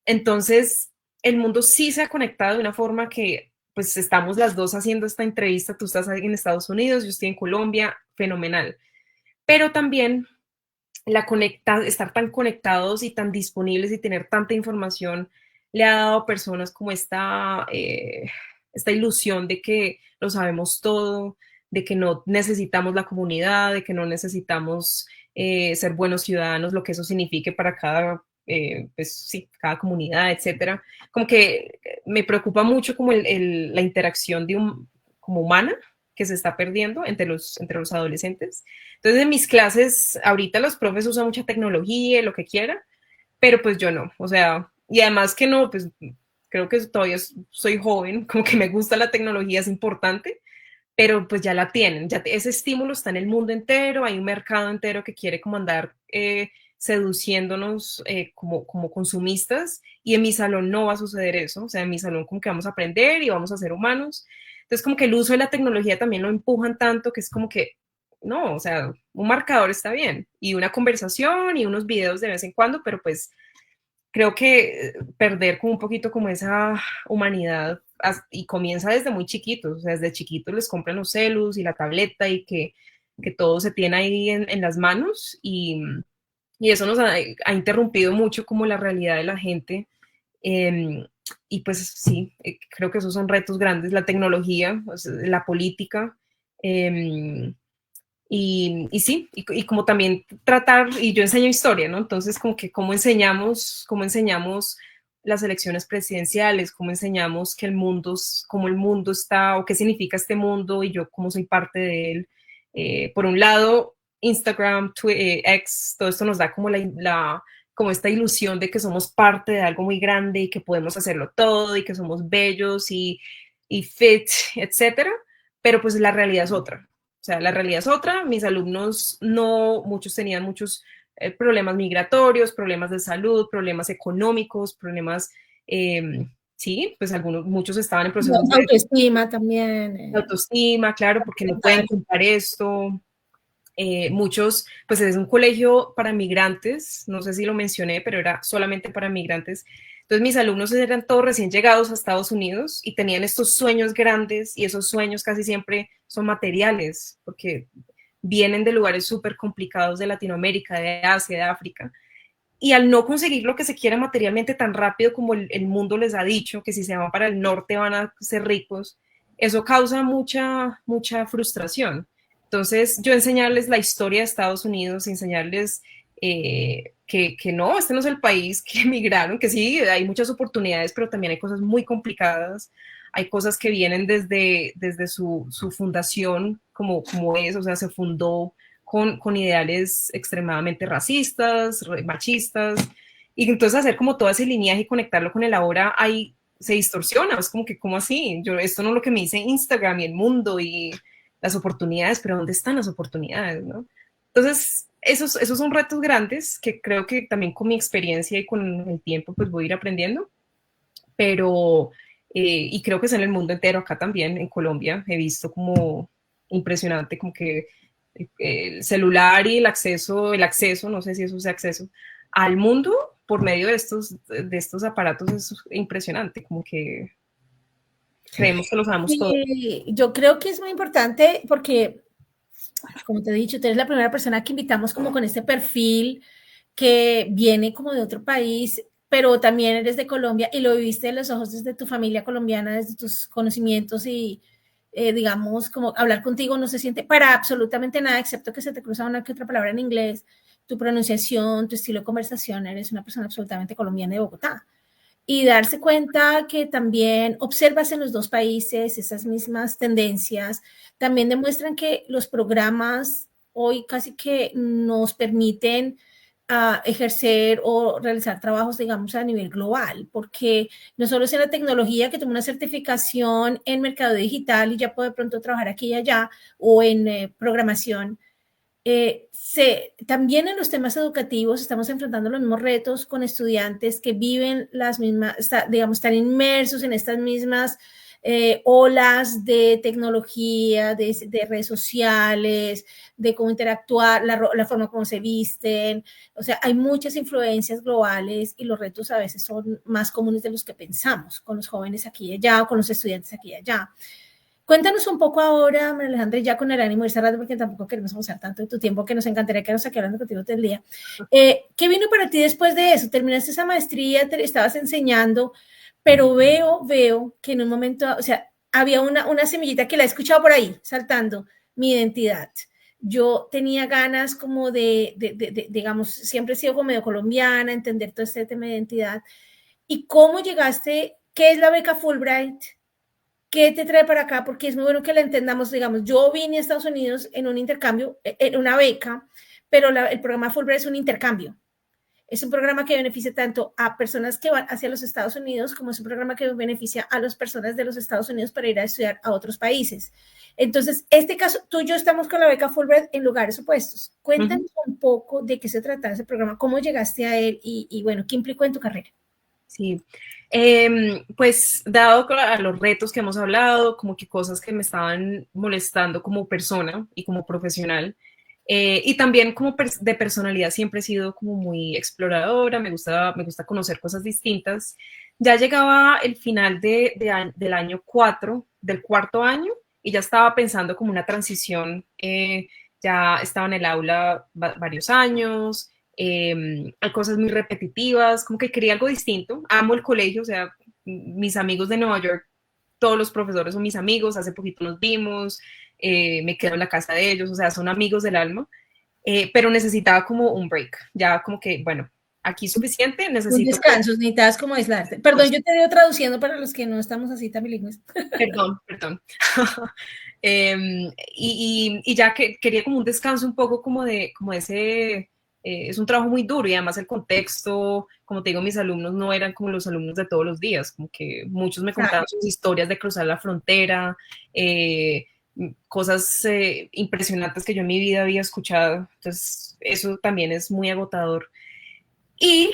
Entonces, el mundo sí se ha conectado de una forma que, pues, estamos las dos haciendo esta entrevista. Tú estás en Estados Unidos, yo estoy en Colombia, fenomenal. Pero también estar tan conectados y tan disponibles y tener tanta información le ha dado a personas como esta ilusión de que lo sabemos todo, de que no necesitamos la comunidad, de que no necesitamos ser buenos ciudadanos, lo que eso signifique para cada, pues, sí, cada comunidad, etcétera. Como que me preocupa mucho como la interacción como humana que se está perdiendo entre los adolescentes. Entonces, en mis clases, ahorita los profes usan mucha tecnología, lo que quiera, pero pues yo no, o sea, y además que no, pues creo que todavía soy joven, como que me gusta la tecnología, es importante, pero pues ya la tienen, ese estímulo está en el mundo entero, hay un mercado entero que quiere como andar seduciéndonos como consumistas, y en mi salón no va a suceder eso, o sea, en mi salón como que vamos a aprender y vamos a ser humanos. Entonces como que el uso de la tecnología también lo empujan tanto que es como que, no, o sea, un marcador está bien, y una conversación y unos videos de vez en cuando, pero pues creo que perder como un poquito como esa humanidad y comienza desde muy chiquitos, o sea, desde chiquitos les compran los celus y la tableta y que todo se tiene ahí en las manos y eso nos ha interrumpido mucho como la realidad de la gente. Eh, y pues sí, creo que esos son retos grandes, la tecnología, o sea, la política. Eh, y sí, y como también tratar, y yo enseño historia, ¿no? Entonces, como que cómo enseñamos las elecciones presidenciales, cómo enseñamos que cómo el mundo está, o qué significa este mundo, y yo cómo soy parte de él. Por un lado, Instagram, X, todo esto nos da como como esta ilusión de que somos parte de algo muy grande y que podemos hacerlo todo y que somos bellos y fit, etcétera, pero pues la realidad es otra. O sea, la realidad es otra. Mis alumnos no, muchos tenían muchos problemas migratorios, problemas de salud, problemas económicos, problemas, sí, pues muchos estaban en procesos de Autoestima también. autoestima, claro, porque no pueden contar esto. Muchos, pues es un colegio para migrantes, no sé si lo mencioné, pero era solamente para migrantes. Entonces mis alumnos eran todos recién llegados a Estados Unidos y tenían estos sueños grandes y esos sueños casi siempre son materiales porque vienen de lugares súper complicados de Latinoamérica, de Asia, de África. Y al no conseguir lo que se quiere materialmente tan rápido como el mundo les ha dicho, que si se van para el norte van a ser ricos, eso causa mucha frustración. Entonces, yo enseñarles la historia de Estados Unidos, enseñarles que no, este no es el país que emigraron, que sí, hay muchas oportunidades, pero también hay cosas muy complicadas, hay cosas que vienen desde su fundación, como es, o sea, se fundó con ideales extremadamente racistas, machistas, y entonces hacer como todo ese lineaje y conectarlo con el ahora, ahí se distorsiona, es como que, ¿cómo así? Esto no es lo que me dice Instagram y el mundo y las oportunidades, pero ¿dónde están las oportunidades, no? Entonces, esos son retos grandes que creo que también con mi experiencia y con el tiempo pues voy a ir aprendiendo, pero, y creo que es en el mundo entero, acá también, en Colombia, he visto como impresionante, como que el celular y el acceso, no sé si eso es acceso, al mundo por medio de estos aparatos es impresionante, como que creemos que lo sabemos todo. Yo creo que es muy importante porque, como te he dicho, tú eres la primera persona que invitamos como con este perfil que viene como de otro país, pero también eres de Colombia y lo viviste de los ojos desde tu familia colombiana, desde tus conocimientos y digamos, como hablar contigo no se siente para absolutamente nada, excepto que se te cruza una que otra palabra en inglés, tu pronunciación, tu estilo de conversación, eres una persona absolutamente colombiana de Bogotá. y darse cuenta que también observas en los dos países esas mismas tendencias, también demuestran que los programas hoy casi que nos permiten ejercer o realizar trabajos, digamos, a nivel global, porque no solo es en la tecnología que toma una certificación en mercado digital y ya puede pronto trabajar aquí y allá, o en programación, también en los temas educativos estamos enfrentando los mismos retos con estudiantes que viven las mismas, digamos, están inmersos en estas mismas olas de tecnología, de redes sociales, de cómo interactuar, la forma como se visten. O sea, hay muchas influencias globales y los retos a veces son más comunes de los que pensamos con los jóvenes aquí y allá o con los estudiantes aquí y allá. Cuéntanos un poco ahora, María Alejandra, ya con el ánimo de cerrar, porque tampoco queremos abusar tanto de tu tiempo, que nos encantaría que nos aquí hablando contigo todo el día. ¿Qué vino para ti después de eso? Terminaste esa maestría, te estabas enseñando, pero veo que en un momento, o sea, había una semillita que la he escuchado por ahí, saltando, mi identidad. Yo tenía ganas como digamos, siempre he sido como medio colombiana, entender todo este tema de identidad. ¿Y cómo llegaste? ¿Qué es la beca Fulbright? ¿Qué te trae para acá? Porque es muy bueno que la entendamos, digamos, yo vine a Estados Unidos en un intercambio, en una beca, pero el programa Fulbright es un intercambio. Es un programa que beneficia tanto a personas que van hacia los Estados Unidos como es un programa que beneficia a las personas de los Estados Unidos para ir a estudiar a otros países. Entonces, este caso, tú y yo estamos con la beca Fulbright en lugares opuestos. Cuéntanos un poco de qué se trata ese programa, cómo llegaste a él y bueno, qué implicó en tu carrera. Sí, pues dado a los retos que hemos hablado, como que cosas que me estaban molestando como persona y como profesional, y también como de personalidad siempre he sido como muy exploradora, me gusta conocer cosas distintas. Ya llegaba el final del año 4, del cuarto año, y ya estaba pensando como una transición, ya estaba en el aula varios años, hay cosas muy repetitivas, como que quería algo distinto. Amo el colegio, o sea, mis amigos de Nueva York, todos los profesores son mis amigos, hace poquito nos vimos, me quedo en la casa de ellos, o sea, son amigos del alma, pero necesitaba como un break, ya como que, bueno, aquí es suficiente, Un necesito... descanso, necesitas como aislarte. Perdón, yo te veo traduciendo para los que no estamos así tan bilingües. Perdón. Y ya que quería como un descanso un poco como de ese, es un trabajo muy duro y además el contexto, como te digo, mis alumnos no eran como los alumnos de todos los días, como que muchos me contaban sus historias de cruzar la frontera, cosas impresionantes que yo en mi vida había escuchado, entonces eso también es muy agotador. Y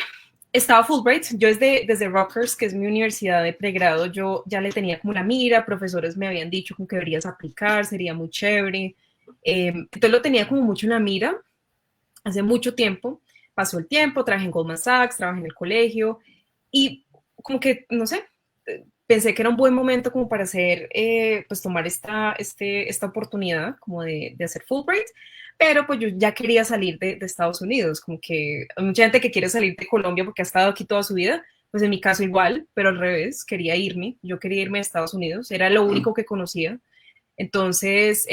estaba Fulbright, yo desde Rutgers, que es mi universidad de pregrado, yo ya le tenía como la mira, profesores me habían dicho como que deberías aplicar, sería muy chévere. Entonces lo tenía como mucho en la mira, hace mucho tiempo, pasó el tiempo, trabajé en Goldman Sachs, trabajé en el colegio y como que, no sé, pensé que era un buen momento como para hacer, pues tomar esta oportunidad como de hacer Fulbright, pero pues yo ya quería salir de Estados Unidos, como que hay mucha gente que quiere salir de Colombia porque ha estado aquí toda su vida, pues en mi caso igual, pero al revés, yo quería irme a Estados Unidos, era lo único que conocía. Entonces,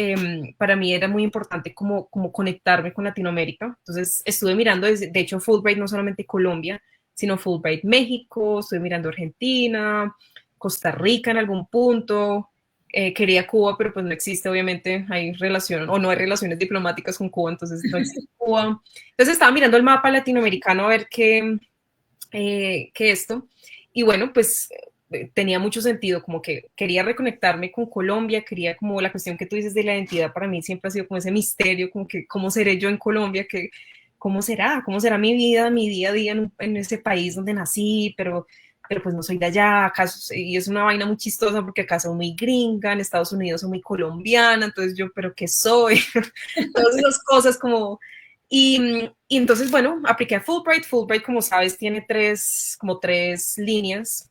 para mí era muy importante como conectarme con Latinoamérica. Entonces, estuve mirando, de hecho, Fulbright no solamente Colombia, sino Fulbright México, estuve mirando Argentina, Costa Rica en algún punto, quería Cuba, pero pues no existe, obviamente, hay relación, o no hay relaciones diplomáticas con Cuba, entonces no existe Cuba. Entonces estaba mirando el mapa latinoamericano a ver qué esto, y bueno, pues tenía mucho sentido, como que quería reconectarme con Colombia, quería como la cuestión que tú dices de la identidad, para mí siempre ha sido como ese misterio, como que cómo seré yo en Colombia, que cómo será mi vida, mi día a día en ese país donde nací, pero pues no soy de allá, acá, y es una vaina muy chistosa porque acá soy muy gringa, en Estados Unidos soy muy colombiana, entonces yo, pero ¿qué soy? Todas esas cosas como... Y entonces, bueno, apliqué a Fulbright. Fulbright, como sabes, tiene tres líneas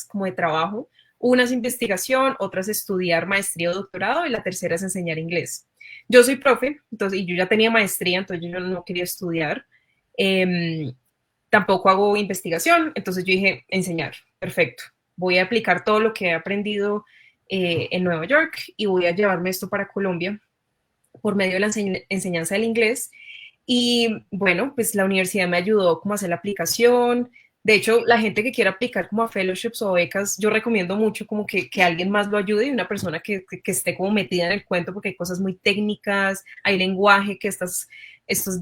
como de trabajo. Una es investigación, otra es estudiar maestría o doctorado y la tercera es enseñar inglés. Yo soy profe, entonces, y yo ya tenía maestría, entonces yo no quería estudiar. Tampoco hago investigación, entonces yo dije, enseñar, perfecto. Voy a aplicar todo lo que he aprendido en Nueva York y voy a llevarme esto para Colombia por medio de la enseñanza del inglés. Y bueno, pues la universidad me ayudó como a hacer la aplicación, De hecho, la gente que quiera aplicar como a fellowships o becas, yo recomiendo mucho como que alguien más lo ayude y una persona que esté como metida en el cuento porque hay cosas muy técnicas, hay lenguaje que estas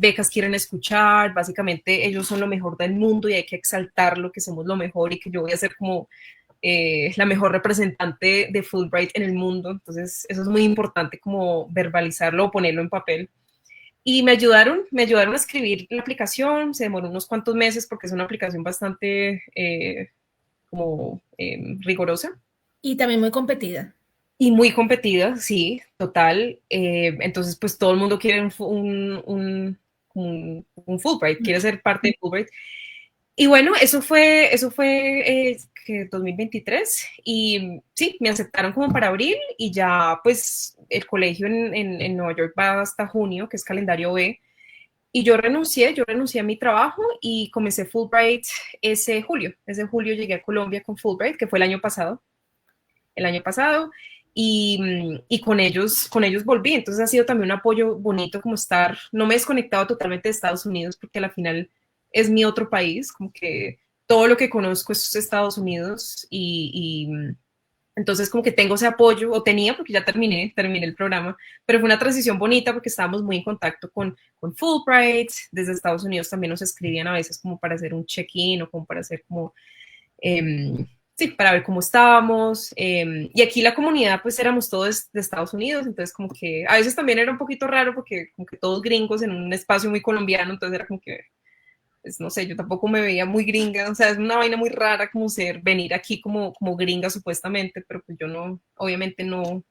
becas quieren escuchar, básicamente ellos son lo mejor del mundo y hay que exaltarlo, que somos lo mejor y que yo voy a ser como la mejor representante de Fulbright en el mundo. Entonces, eso es muy importante como verbalizarlo o ponerlo en papel. Y me ayudaron a escribir la aplicación, se demoró unos cuantos meses porque es una aplicación bastante como rigurosa. Y también muy competida. Y muy competida, sí, total. Entonces, pues todo el mundo quiere un Fulbright, quiere ser parte de Fulbright. Y bueno, eso fue que 2023 y sí, me aceptaron como para abril y ya pues el colegio en Nueva York va hasta junio, que es calendario B, y yo renuncié a mi trabajo y comencé Fulbright ese julio llegué a Colombia con Fulbright, que fue el año pasado, y con ellos volví. Entonces ha sido también un apoyo bonito como estar, no me he desconectado totalmente de Estados Unidos porque al final es mi otro país, como que todo lo que conozco es Estados Unidos y entonces como que tengo ese apoyo, o tenía porque ya terminé el programa, pero fue una transición bonita porque estábamos muy en contacto con Fulbright, desde Estados Unidos también nos escribían a veces como para hacer un check-in o como para hacer como sí, para ver cómo estábamos. Y aquí la comunidad, pues éramos todos de Estados Unidos, entonces como que a veces también era un poquito raro porque como que todos gringos en un espacio muy colombiano, entonces era como que, pues no sé, yo tampoco me veía muy gringa, o sea, es una vaina muy rara como venir aquí como gringa supuestamente, pero pues yo no, obviamente no,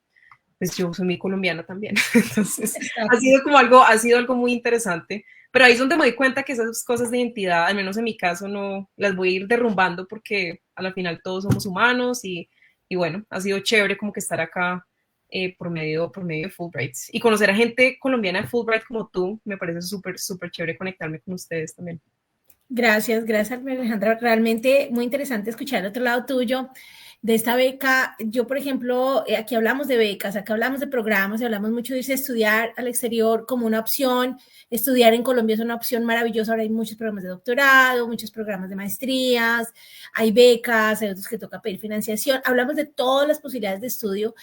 pues yo soy muy colombiana también. Entonces, Exacto. ha sido algo muy interesante. Pero ahí es donde me doy cuenta que esas cosas de identidad, al menos en mi caso, no las voy a ir derrumbando porque a la final todos somos humanos y bueno, ha sido chévere como que estar acá por medio de Fulbright. Y conocer a gente colombiana de Fulbright como tú, me parece súper, súper chévere conectarme con ustedes también. Gracias, gracias Alejandra. Realmente muy interesante escuchar el otro lado tuyo de esta beca. Yo, por ejemplo, aquí hablamos de becas, aquí hablamos de programas y hablamos mucho de irse a estudiar al exterior como una opción. Estudiar en Colombia es una opción maravillosa. Ahora hay muchos programas de doctorado, muchos programas de maestrías, hay becas, hay otros que toca pedir financiación. Hablamos de todas las posibilidades de estudio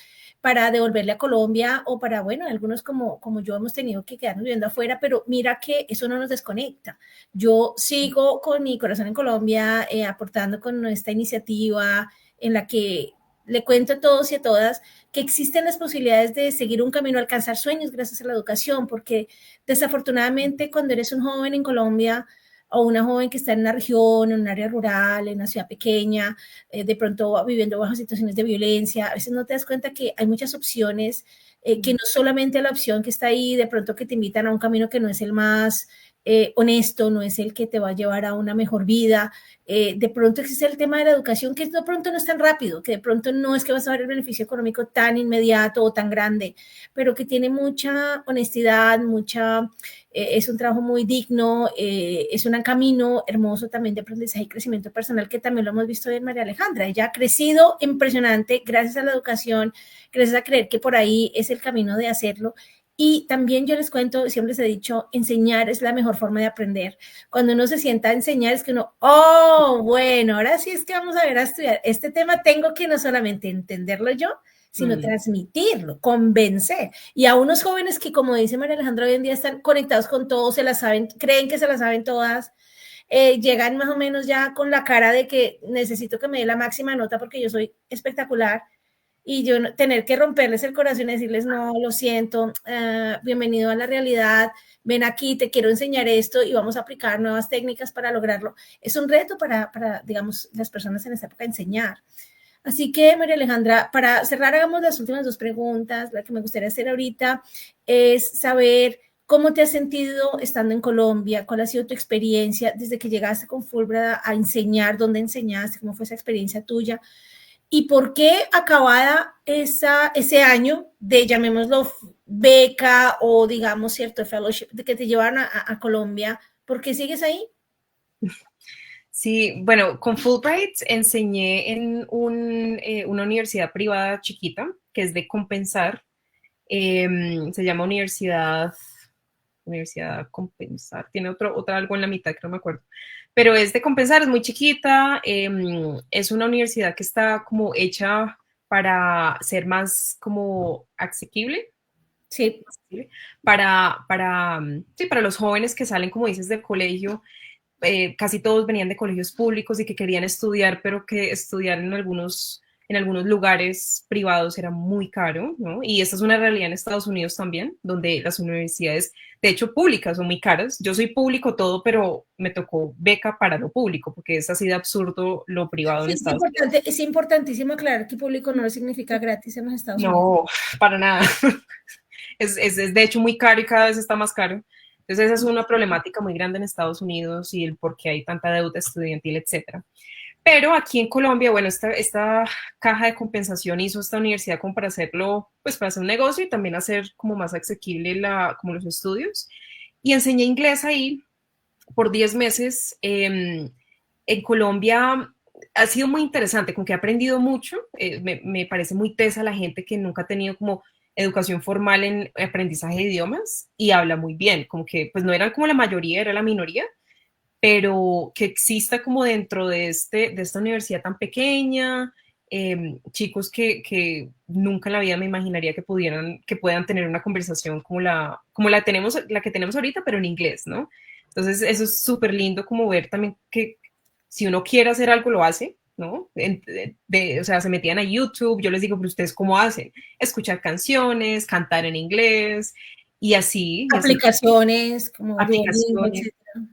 para devolverle a Colombia o para, bueno, algunos como yo hemos tenido que quedarnos viviendo afuera, pero mira que eso no nos desconecta. Yo sigo con mi corazón en Colombia, aportando con esta iniciativa en la que le cuento a todos y a todas que existen las posibilidades de seguir un camino, alcanzar sueños gracias a la educación, porque desafortunadamente cuando eres un joven en Colombia o una joven que está en una región, en un área rural, en una ciudad pequeña, de pronto viviendo bajo situaciones de violencia, a veces no te das cuenta que hay muchas opciones, que no solamente la opción que está ahí, de pronto que te invitan a un camino que no es el más honesto, no es el que te va a llevar a una mejor vida. De pronto existe el tema de la educación, que de pronto no es tan rápido, que de pronto no es que vas a ver el beneficio económico tan inmediato o tan grande, pero que tiene mucha honestidad, es un trabajo muy digno, es un camino hermoso también de aprendizaje y crecimiento personal, que también lo hemos visto en María Alejandra. Ella ha crecido impresionante gracias a la educación, gracias a creer que por ahí es el camino de hacerlo. Y también yo les cuento, siempre les he dicho, enseñar es la mejor forma de aprender. Cuando uno se sienta a enseñar es que uno, oh, bueno, ahora sí es que vamos a ver a estudiar. Este tema tengo que no solamente entenderlo yo, sino transmitirlo, convencer. Y a unos jóvenes que, como dice María Alejandra, hoy en día están conectados con todo, se las saben, creen que se las saben todas, llegan más o menos ya con la cara de que necesito que me dé la máxima nota porque yo soy espectacular, y yo tener que romperles el corazón y decirles, no, lo siento, bienvenido a la realidad, ven aquí, te quiero enseñar esto y vamos a aplicar nuevas técnicas para lograrlo. Es un reto para digamos, las personas en esta época enseñar. Así que, María Alejandra, para cerrar, hagamos las últimas dos preguntas. La que me gustaría hacer ahorita es saber cómo te has sentido estando en Colombia, cuál ha sido tu experiencia desde que llegaste con Fulbright a enseñar, dónde enseñaste, cómo fue esa experiencia tuya. ¿Y por qué acabada ese año de, llamémoslo, beca o, digamos, cierto, fellowship, de que te llevaron a Colombia, por qué sigues ahí? Sí, bueno, con Fulbright enseñé en una universidad privada chiquita que es de compensar. Se llama Universidad. Universidad Compensar, tiene otra algo en la mitad que no me acuerdo, pero es de Compensar, es muy chiquita, es una universidad que está como hecha para ser más como asequible, Sí. sí, para los jóvenes que salen, como dices, del colegio. Casi todos venían de colegios públicos y que querían estudiar, pero que estudiar en algunos lugares privados era muy caro, ¿no? Y esta es una realidad en Estados Unidos también, donde las universidades, de hecho, públicas son muy caras. Yo soy público todo, pero me tocó beca para lo público, porque es así de absurdo lo privado en Sí, Estados Unidos. es importantísimo aclarar que público no significa gratis en los Estados Unidos. No, para nada. Es de hecho muy caro y cada vez está más caro. Entonces esa es una problemática muy grande en Estados Unidos y el por qué hay tanta deuda estudiantil, etcétera. Pero aquí en Colombia, bueno, esta caja de compensación hizo esta universidad como para hacerlo, pues para hacer un negocio y también hacer como más asequible como los estudios. Y enseñé inglés ahí por 10 meses. En Colombia ha sido muy interesante, como que he aprendido mucho. Me parece muy tesa la gente que nunca ha tenido como educación formal en aprendizaje de idiomas y habla muy bien, como que pues no eran como la mayoría, era la minoría, pero que exista como dentro de esta universidad tan pequeña, chicos que nunca en la vida me imaginaría que puedan tener una conversación como la que tenemos ahorita, pero en inglés, ¿no? Entonces, eso es súper lindo como ver también que si uno quiere hacer algo, lo hace, ¿no? O sea, se metían a YouTube, yo les digo, pero ustedes cómo hacen? Escuchar canciones, cantar en inglés y así Aplicaciones como Duolingo, aplicaciones. etcétera.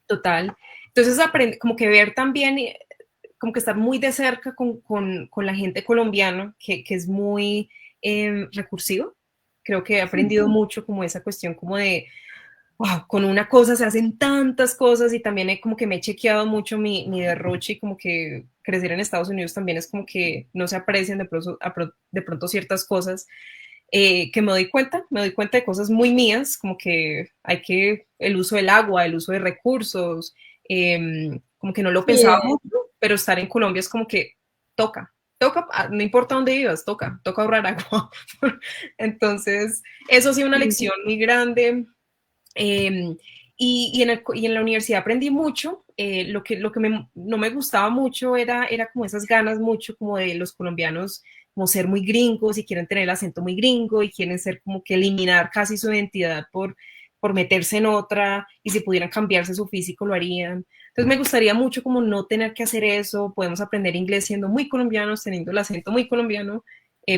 Total. Entonces, aprende, como que ver también, como que estar muy de cerca con la gente colombiana, que es muy recursivo. Creo que he aprendido mucho como esa cuestión como de, wow, con una cosa se hacen tantas cosas y también como que me he chequeado mucho mi derroche y como que crecer en Estados Unidos también es como que no se aprecian de pronto ciertas cosas que me doy cuenta de cosas muy mías, como que el uso del agua, el uso de recursos, como que no lo pensaba Sí, mucho, pero estar en Colombia es como que toca, no importa dónde vivas, toca ahorrar agua. Entonces, eso ha sido una lección muy grande. Eh, y en la universidad aprendí mucho. Lo que no me gustaba mucho era como esas ganas mucho como de los colombianos, como ser muy gringos y quieren tener el acento muy gringo y quieren ser como que eliminar casi su identidad por meterse en otra y si pudieran cambiarse su físico lo harían. Entonces me gustaría mucho como no tener que hacer eso, podemos aprender inglés siendo muy colombianos, teniendo el acento muy colombiano,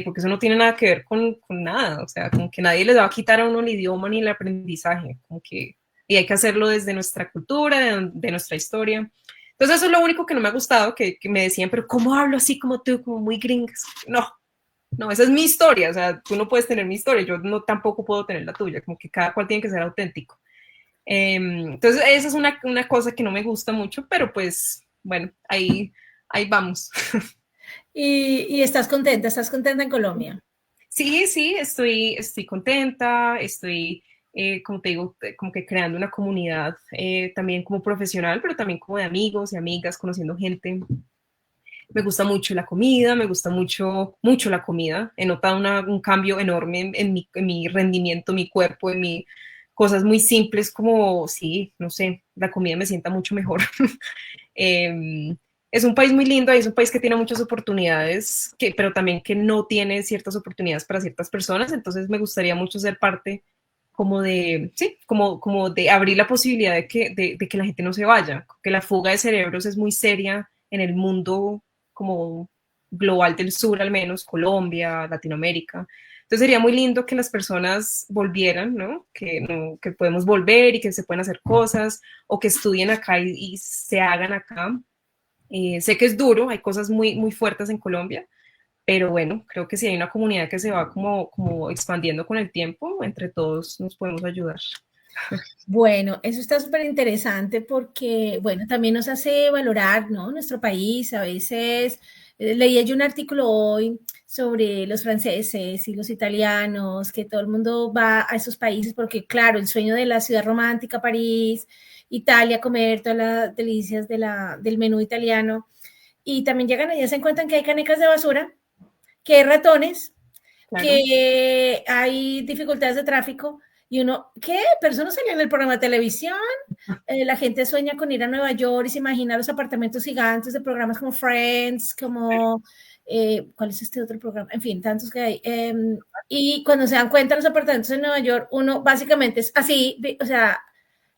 porque eso no tiene nada que ver con nada, o sea, como que nadie les va a quitar a uno el idioma ni el aprendizaje, como que, y hay que hacerlo desde nuestra cultura, de nuestra historia. Entonces eso es lo único que no me ha gustado, que me decían, pero ¿cómo hablo así como tú, como muy gringas? No, esa es mi historia, o sea, tú no puedes tener mi historia, yo no tampoco puedo tener la tuya, como que cada cual tiene que ser auténtico. Entonces esa es una cosa que no me gusta mucho, pero pues, bueno, ahí vamos. y estás contenta en Colombia. Sí, sí, estoy contenta, como te digo, como que creando una comunidad también como profesional, pero también como de amigos y amigas, conociendo gente. Me gusta mucho la comida, me gusta mucho, mucho la comida. He notado un cambio enorme en mi rendimiento, mi cuerpo, cosas muy simples como, sí, no sé, la comida me sienta mucho mejor. Eh, es un país muy lindo, es un país que tiene muchas oportunidades, pero también que no tiene ciertas oportunidades para ciertas personas, entonces me gustaría mucho ser parte como de, sí, como de abrir la posibilidad de que la gente no se vaya, que la fuga de cerebros es muy seria en el mundo como global del sur, al menos Colombia, Latinoamérica. Entonces sería muy lindo que las personas volvieran, ¿no? Que podemos volver y que se pueden hacer cosas o que estudien acá y se hagan acá. Sé que es duro, hay cosas muy, muy fuertes en Colombia, pero bueno, creo que si hay una comunidad que se va como expandiendo con el tiempo, entre todos nos podemos ayudar. Bueno, eso está súper interesante porque, bueno, también nos hace valorar, ¿no? Nuestro país. A veces leía yo un artículo hoy sobre los franceses y los italianos, que todo el mundo va a esos países porque, claro, el sueño de la ciudad romántica, París, Italia, comer todas las delicias del menú italiano. Y también llegan allá y se encuentran que hay canecas de basura, que hay ratones, Claro. que hay dificultades de tráfico Y uno, ¿qué? Pero eso no salía en el programa de televisión. La gente sueña con ir a Nueva York y se imagina los apartamentos gigantes de programas como Friends, como, ¿cuál es este otro programa? En fin, tantos que hay. Y cuando se dan cuenta los apartamentos en Nueva York, uno básicamente es así, o sea,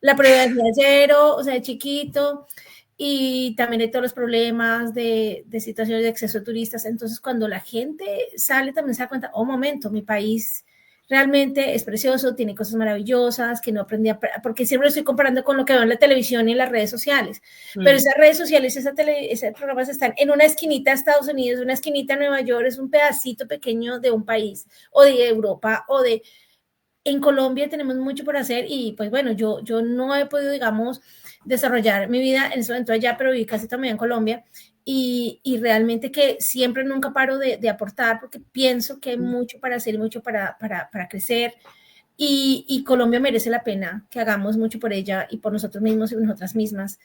la privacidad cero, o sea, de chiquito, y también hay todos los problemas de situaciones de exceso de turistas. Entonces, cuando la gente sale, también se da cuenta, oh, momento, mi país realmente es precioso, tiene cosas maravillosas que no aprendí porque siempre lo estoy comparando con lo que veo en la televisión y en las redes sociales. Pero esas redes sociales, esos programas están en una esquinita de Estados Unidos, una esquinita de Nueva York, es un pedacito pequeño de un país, o de Europa, o de... En Colombia tenemos mucho por hacer y pues bueno, yo no he podido, digamos, desarrollar mi vida en ese momento allá, pero viví casi también en Colombia y realmente que siempre nunca paro de aportar porque pienso que hay mucho para hacer, mucho para crecer y Colombia merece la pena que hagamos mucho por ella y por nosotros mismos y nosotras mismas.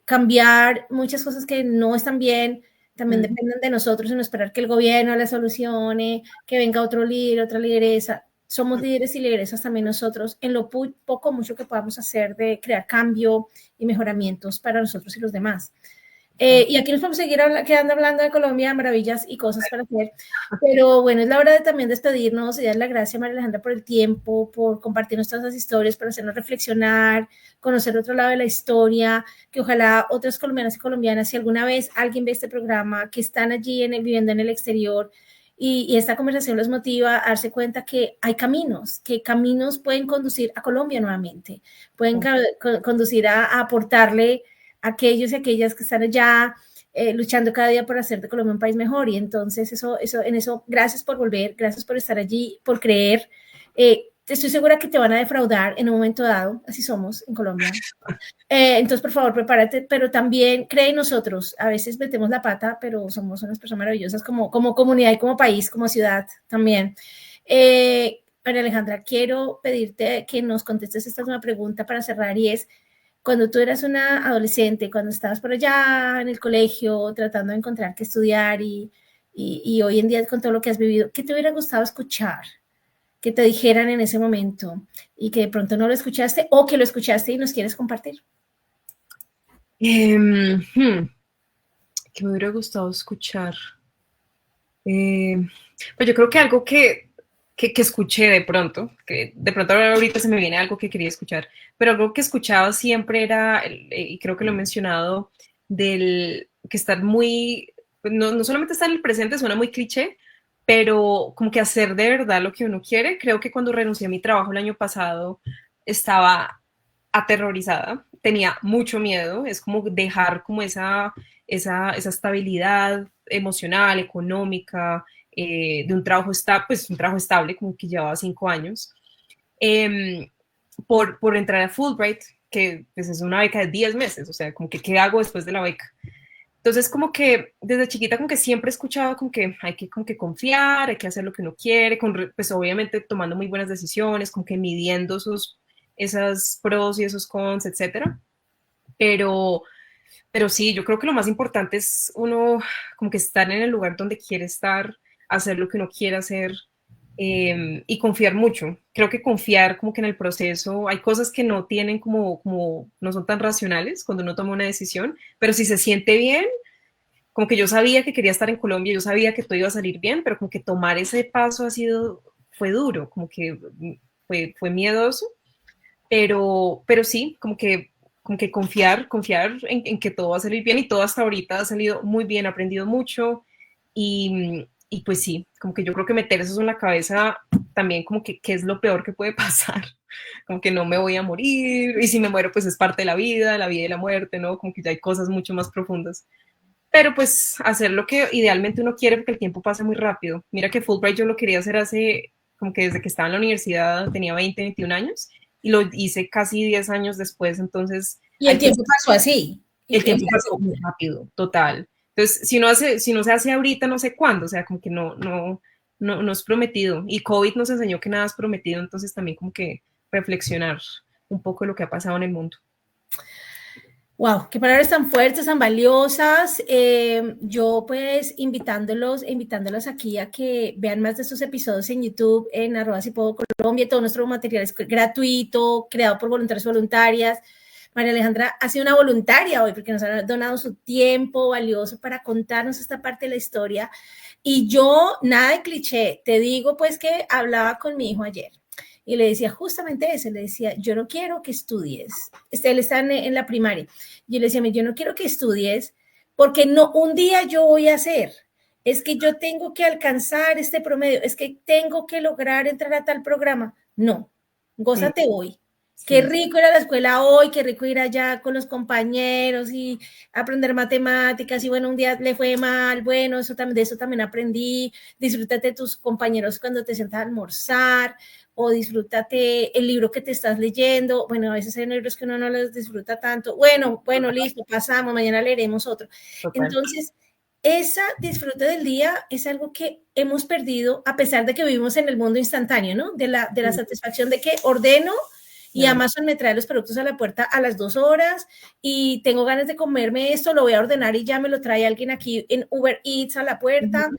Cambiar muchas cosas que no están bien, también dependen de nosotros y no esperar que el gobierno la solucione, que venga otro líder, otra lideresa. Somos líderes y lideresas también nosotros en lo poco, mucho que podamos hacer de crear cambio y mejoramientos para nosotros y los demás. Y aquí nos podemos seguir quedando hablando de Colombia, maravillas y cosas para hacer. Pero bueno, es la hora de también despedirnos y dar la gracia a María Alejandra por el tiempo, por compartirnos todas las historias, por hacernos reflexionar, conocer otro lado de la historia, que ojalá otras colombianas y colombianas, si alguna vez alguien ve este programa, que están allí viviendo en el exterior, y esta conversación los motiva a darse cuenta que hay caminos, que caminos pueden conducir a Colombia nuevamente, pueden conducir a aportarle a aquellos y aquellas que están allá luchando cada día por hacer de Colombia un país mejor. Y entonces en eso, gracias por volver, gracias por estar allí, por creer. Estoy segura que te van a defraudar en un momento dado, así somos en Colombia. Entonces, por favor, prepárate, pero también cree en nosotros. A veces metemos la pata, pero somos unas personas maravillosas como comunidad y como país, como ciudad también. María Alejandra, quiero pedirte que nos contestes esta última pregunta para cerrar y es, cuando tú eras una adolescente, cuando estabas por allá en el colegio tratando de encontrar qué estudiar y hoy en día con todo lo que has vivido, ¿qué te hubiera gustado escuchar? Que te dijeran en ese momento y que de pronto no lo escuchaste o que lo escuchaste y nos quieres compartir. Que me hubiera gustado escuchar. Pues yo creo que algo que escuché de pronto, que de pronto ahorita se me viene algo que quería escuchar, pero algo que escuchaba siempre era, y creo que lo he mencionado, del que estar muy, no solamente estar en el presente, suena muy cliché, pero como que hacer de verdad lo que uno quiere. Creo que cuando renuncié a mi trabajo el año pasado estaba aterrorizada, tenía mucho miedo, es como dejar como esa estabilidad emocional, económica, de un trabajo, un trabajo estable, como que llevaba 5 años, por entrar a Fulbright, que pues, es una beca de 10 meses, o sea, como que ¿qué hago después de la beca? Entonces, como que desde chiquita, como que siempre he escuchado como que hay que, como que confiar, hay que hacer lo que uno quiere, pues obviamente tomando muy buenas decisiones, como que midiendo esas pros y esos cons, etcétera. Pero sí, yo creo que lo más importante es uno como que estar en el lugar donde quiere estar, hacer lo que uno quiere hacer, y confiar mucho. Creo que confiar como que en el proceso, hay cosas que no tienen como no son tan racionales cuando uno toma una decisión, pero si se siente bien, como que yo sabía que quería estar en Colombia, yo sabía que todo iba a salir bien, pero como que tomar ese paso fue duro, como que fue miedoso, pero sí, como que confiar en que todo va a salir bien y todo hasta ahorita ha salido muy bien, he aprendido mucho y pues sí, como que yo creo que meter eso en la cabeza también como que qué es lo peor que puede pasar, como que no me voy a morir y si me muero pues es parte de la vida y la muerte, ¿no? Como que ya hay cosas mucho más profundas. Pero pues hacer lo que idealmente uno quiere porque el tiempo pasa muy rápido. Mira que Fulbright yo lo quería hacer como que desde que estaba en la universidad, tenía 20, 21 años, y lo hice casi 10 años después, entonces Y el tiempo pasó así. el tiempo pasó muy rápido, total. Entonces, si no se hace ahorita, no sé cuándo, o sea, como que no es prometido. Y COVID nos enseñó que nada es prometido, entonces también como que reflexionar un poco de lo que ha pasado en el mundo. Wow, qué palabras tan fuertes, tan valiosas. Yo pues invitándolos aquí a que vean más de estos episodios en YouTube, en @sipuedo_Colombia. Todo nuestro material es gratuito, creado por voluntarios y voluntarias. María Alejandra ha sido una voluntaria hoy porque nos ha donado su tiempo valioso para contarnos esta parte de la historia. Y yo, nada de cliché, te digo pues que hablaba con mi hijo ayer. Y le decía justamente eso, le decía, yo no quiero que estudies. Él está en la primaria. Yo le decía, yo no quiero que estudies porque no, un día yo voy a hacer. Es que yo tengo que alcanzar este promedio, es que tengo que lograr entrar a tal programa. No, gózate hoy. Qué rico ir a la escuela hoy, qué rico ir allá con los compañeros y aprender matemáticas. Y bueno, un día le fue mal, bueno, de eso también aprendí. Disfrútate de tus compañeros cuando te sientas a almorzar, o disfrútate el libro que te estás leyendo. Bueno, a veces hay libros que uno no los disfruta tanto. Bueno, listo, pasamos, mañana leeremos otro. Total. Entonces, esa disfrute del día es algo que hemos perdido a pesar de que vivimos en el mundo instantáneo, ¿no? De la satisfacción de que ordeno y Amazon me trae los productos a la puerta a las 2 horas y tengo ganas de comerme esto, lo voy a ordenar y ya me lo trae alguien aquí en Uber Eats a la puerta.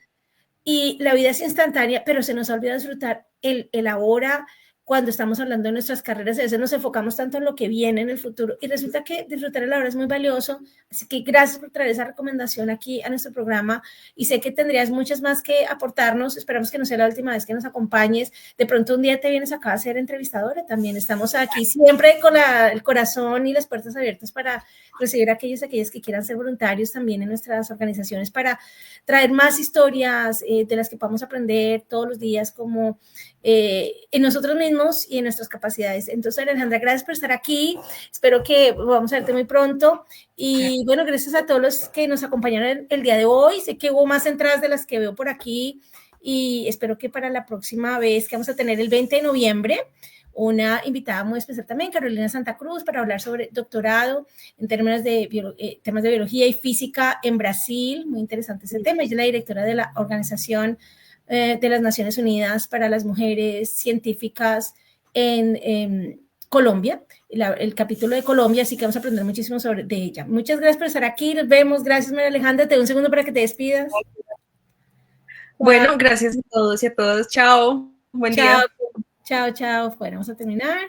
Y la vida es instantánea, pero se nos olvida disfrutar el ahora. Cuando estamos hablando de nuestras carreras, a veces nos enfocamos tanto en lo que viene en el futuro y resulta que disfrutar el ahora es muy valioso. Así que gracias por traer esa recomendación aquí a nuestro programa y sé que tendrías muchas más que aportarnos. Esperamos que no sea la última vez que nos acompañes. De pronto un día te vienes acá a ser entrevistadora también. Estamos aquí siempre con el corazón y las puertas abiertas para recibir a aquellos que quieran ser voluntarios también en nuestras organizaciones para traer más historias de las que podamos aprender todos los días como en nosotros mismos y en nuestras capacidades. Entonces, Alejandra, gracias por estar aquí. Espero que vamos a verte muy pronto. Y bueno, gracias a todos los que nos acompañaron el día de hoy. Sé que hubo más entradas de las que veo por aquí y espero que para la próxima vez que vamos a tener el 20 de noviembre, una invitada muy especial también, Carolina Santa Cruz, para hablar sobre doctorado en términos de temas de biología y física en Brasil. Muy interesante ese tema. Ella es la directora de la Organización de las Naciones Unidas para las Mujeres Científicas en Colombia, el capítulo de Colombia, así que vamos a aprender muchísimo de ella. Muchas gracias por estar aquí, nos vemos. Gracias, María Alejandra. Te doy un segundo para que te despidas. Bueno, gracias a todos y a todas. Chao. Buen día. Chao. Bueno, vamos a terminar.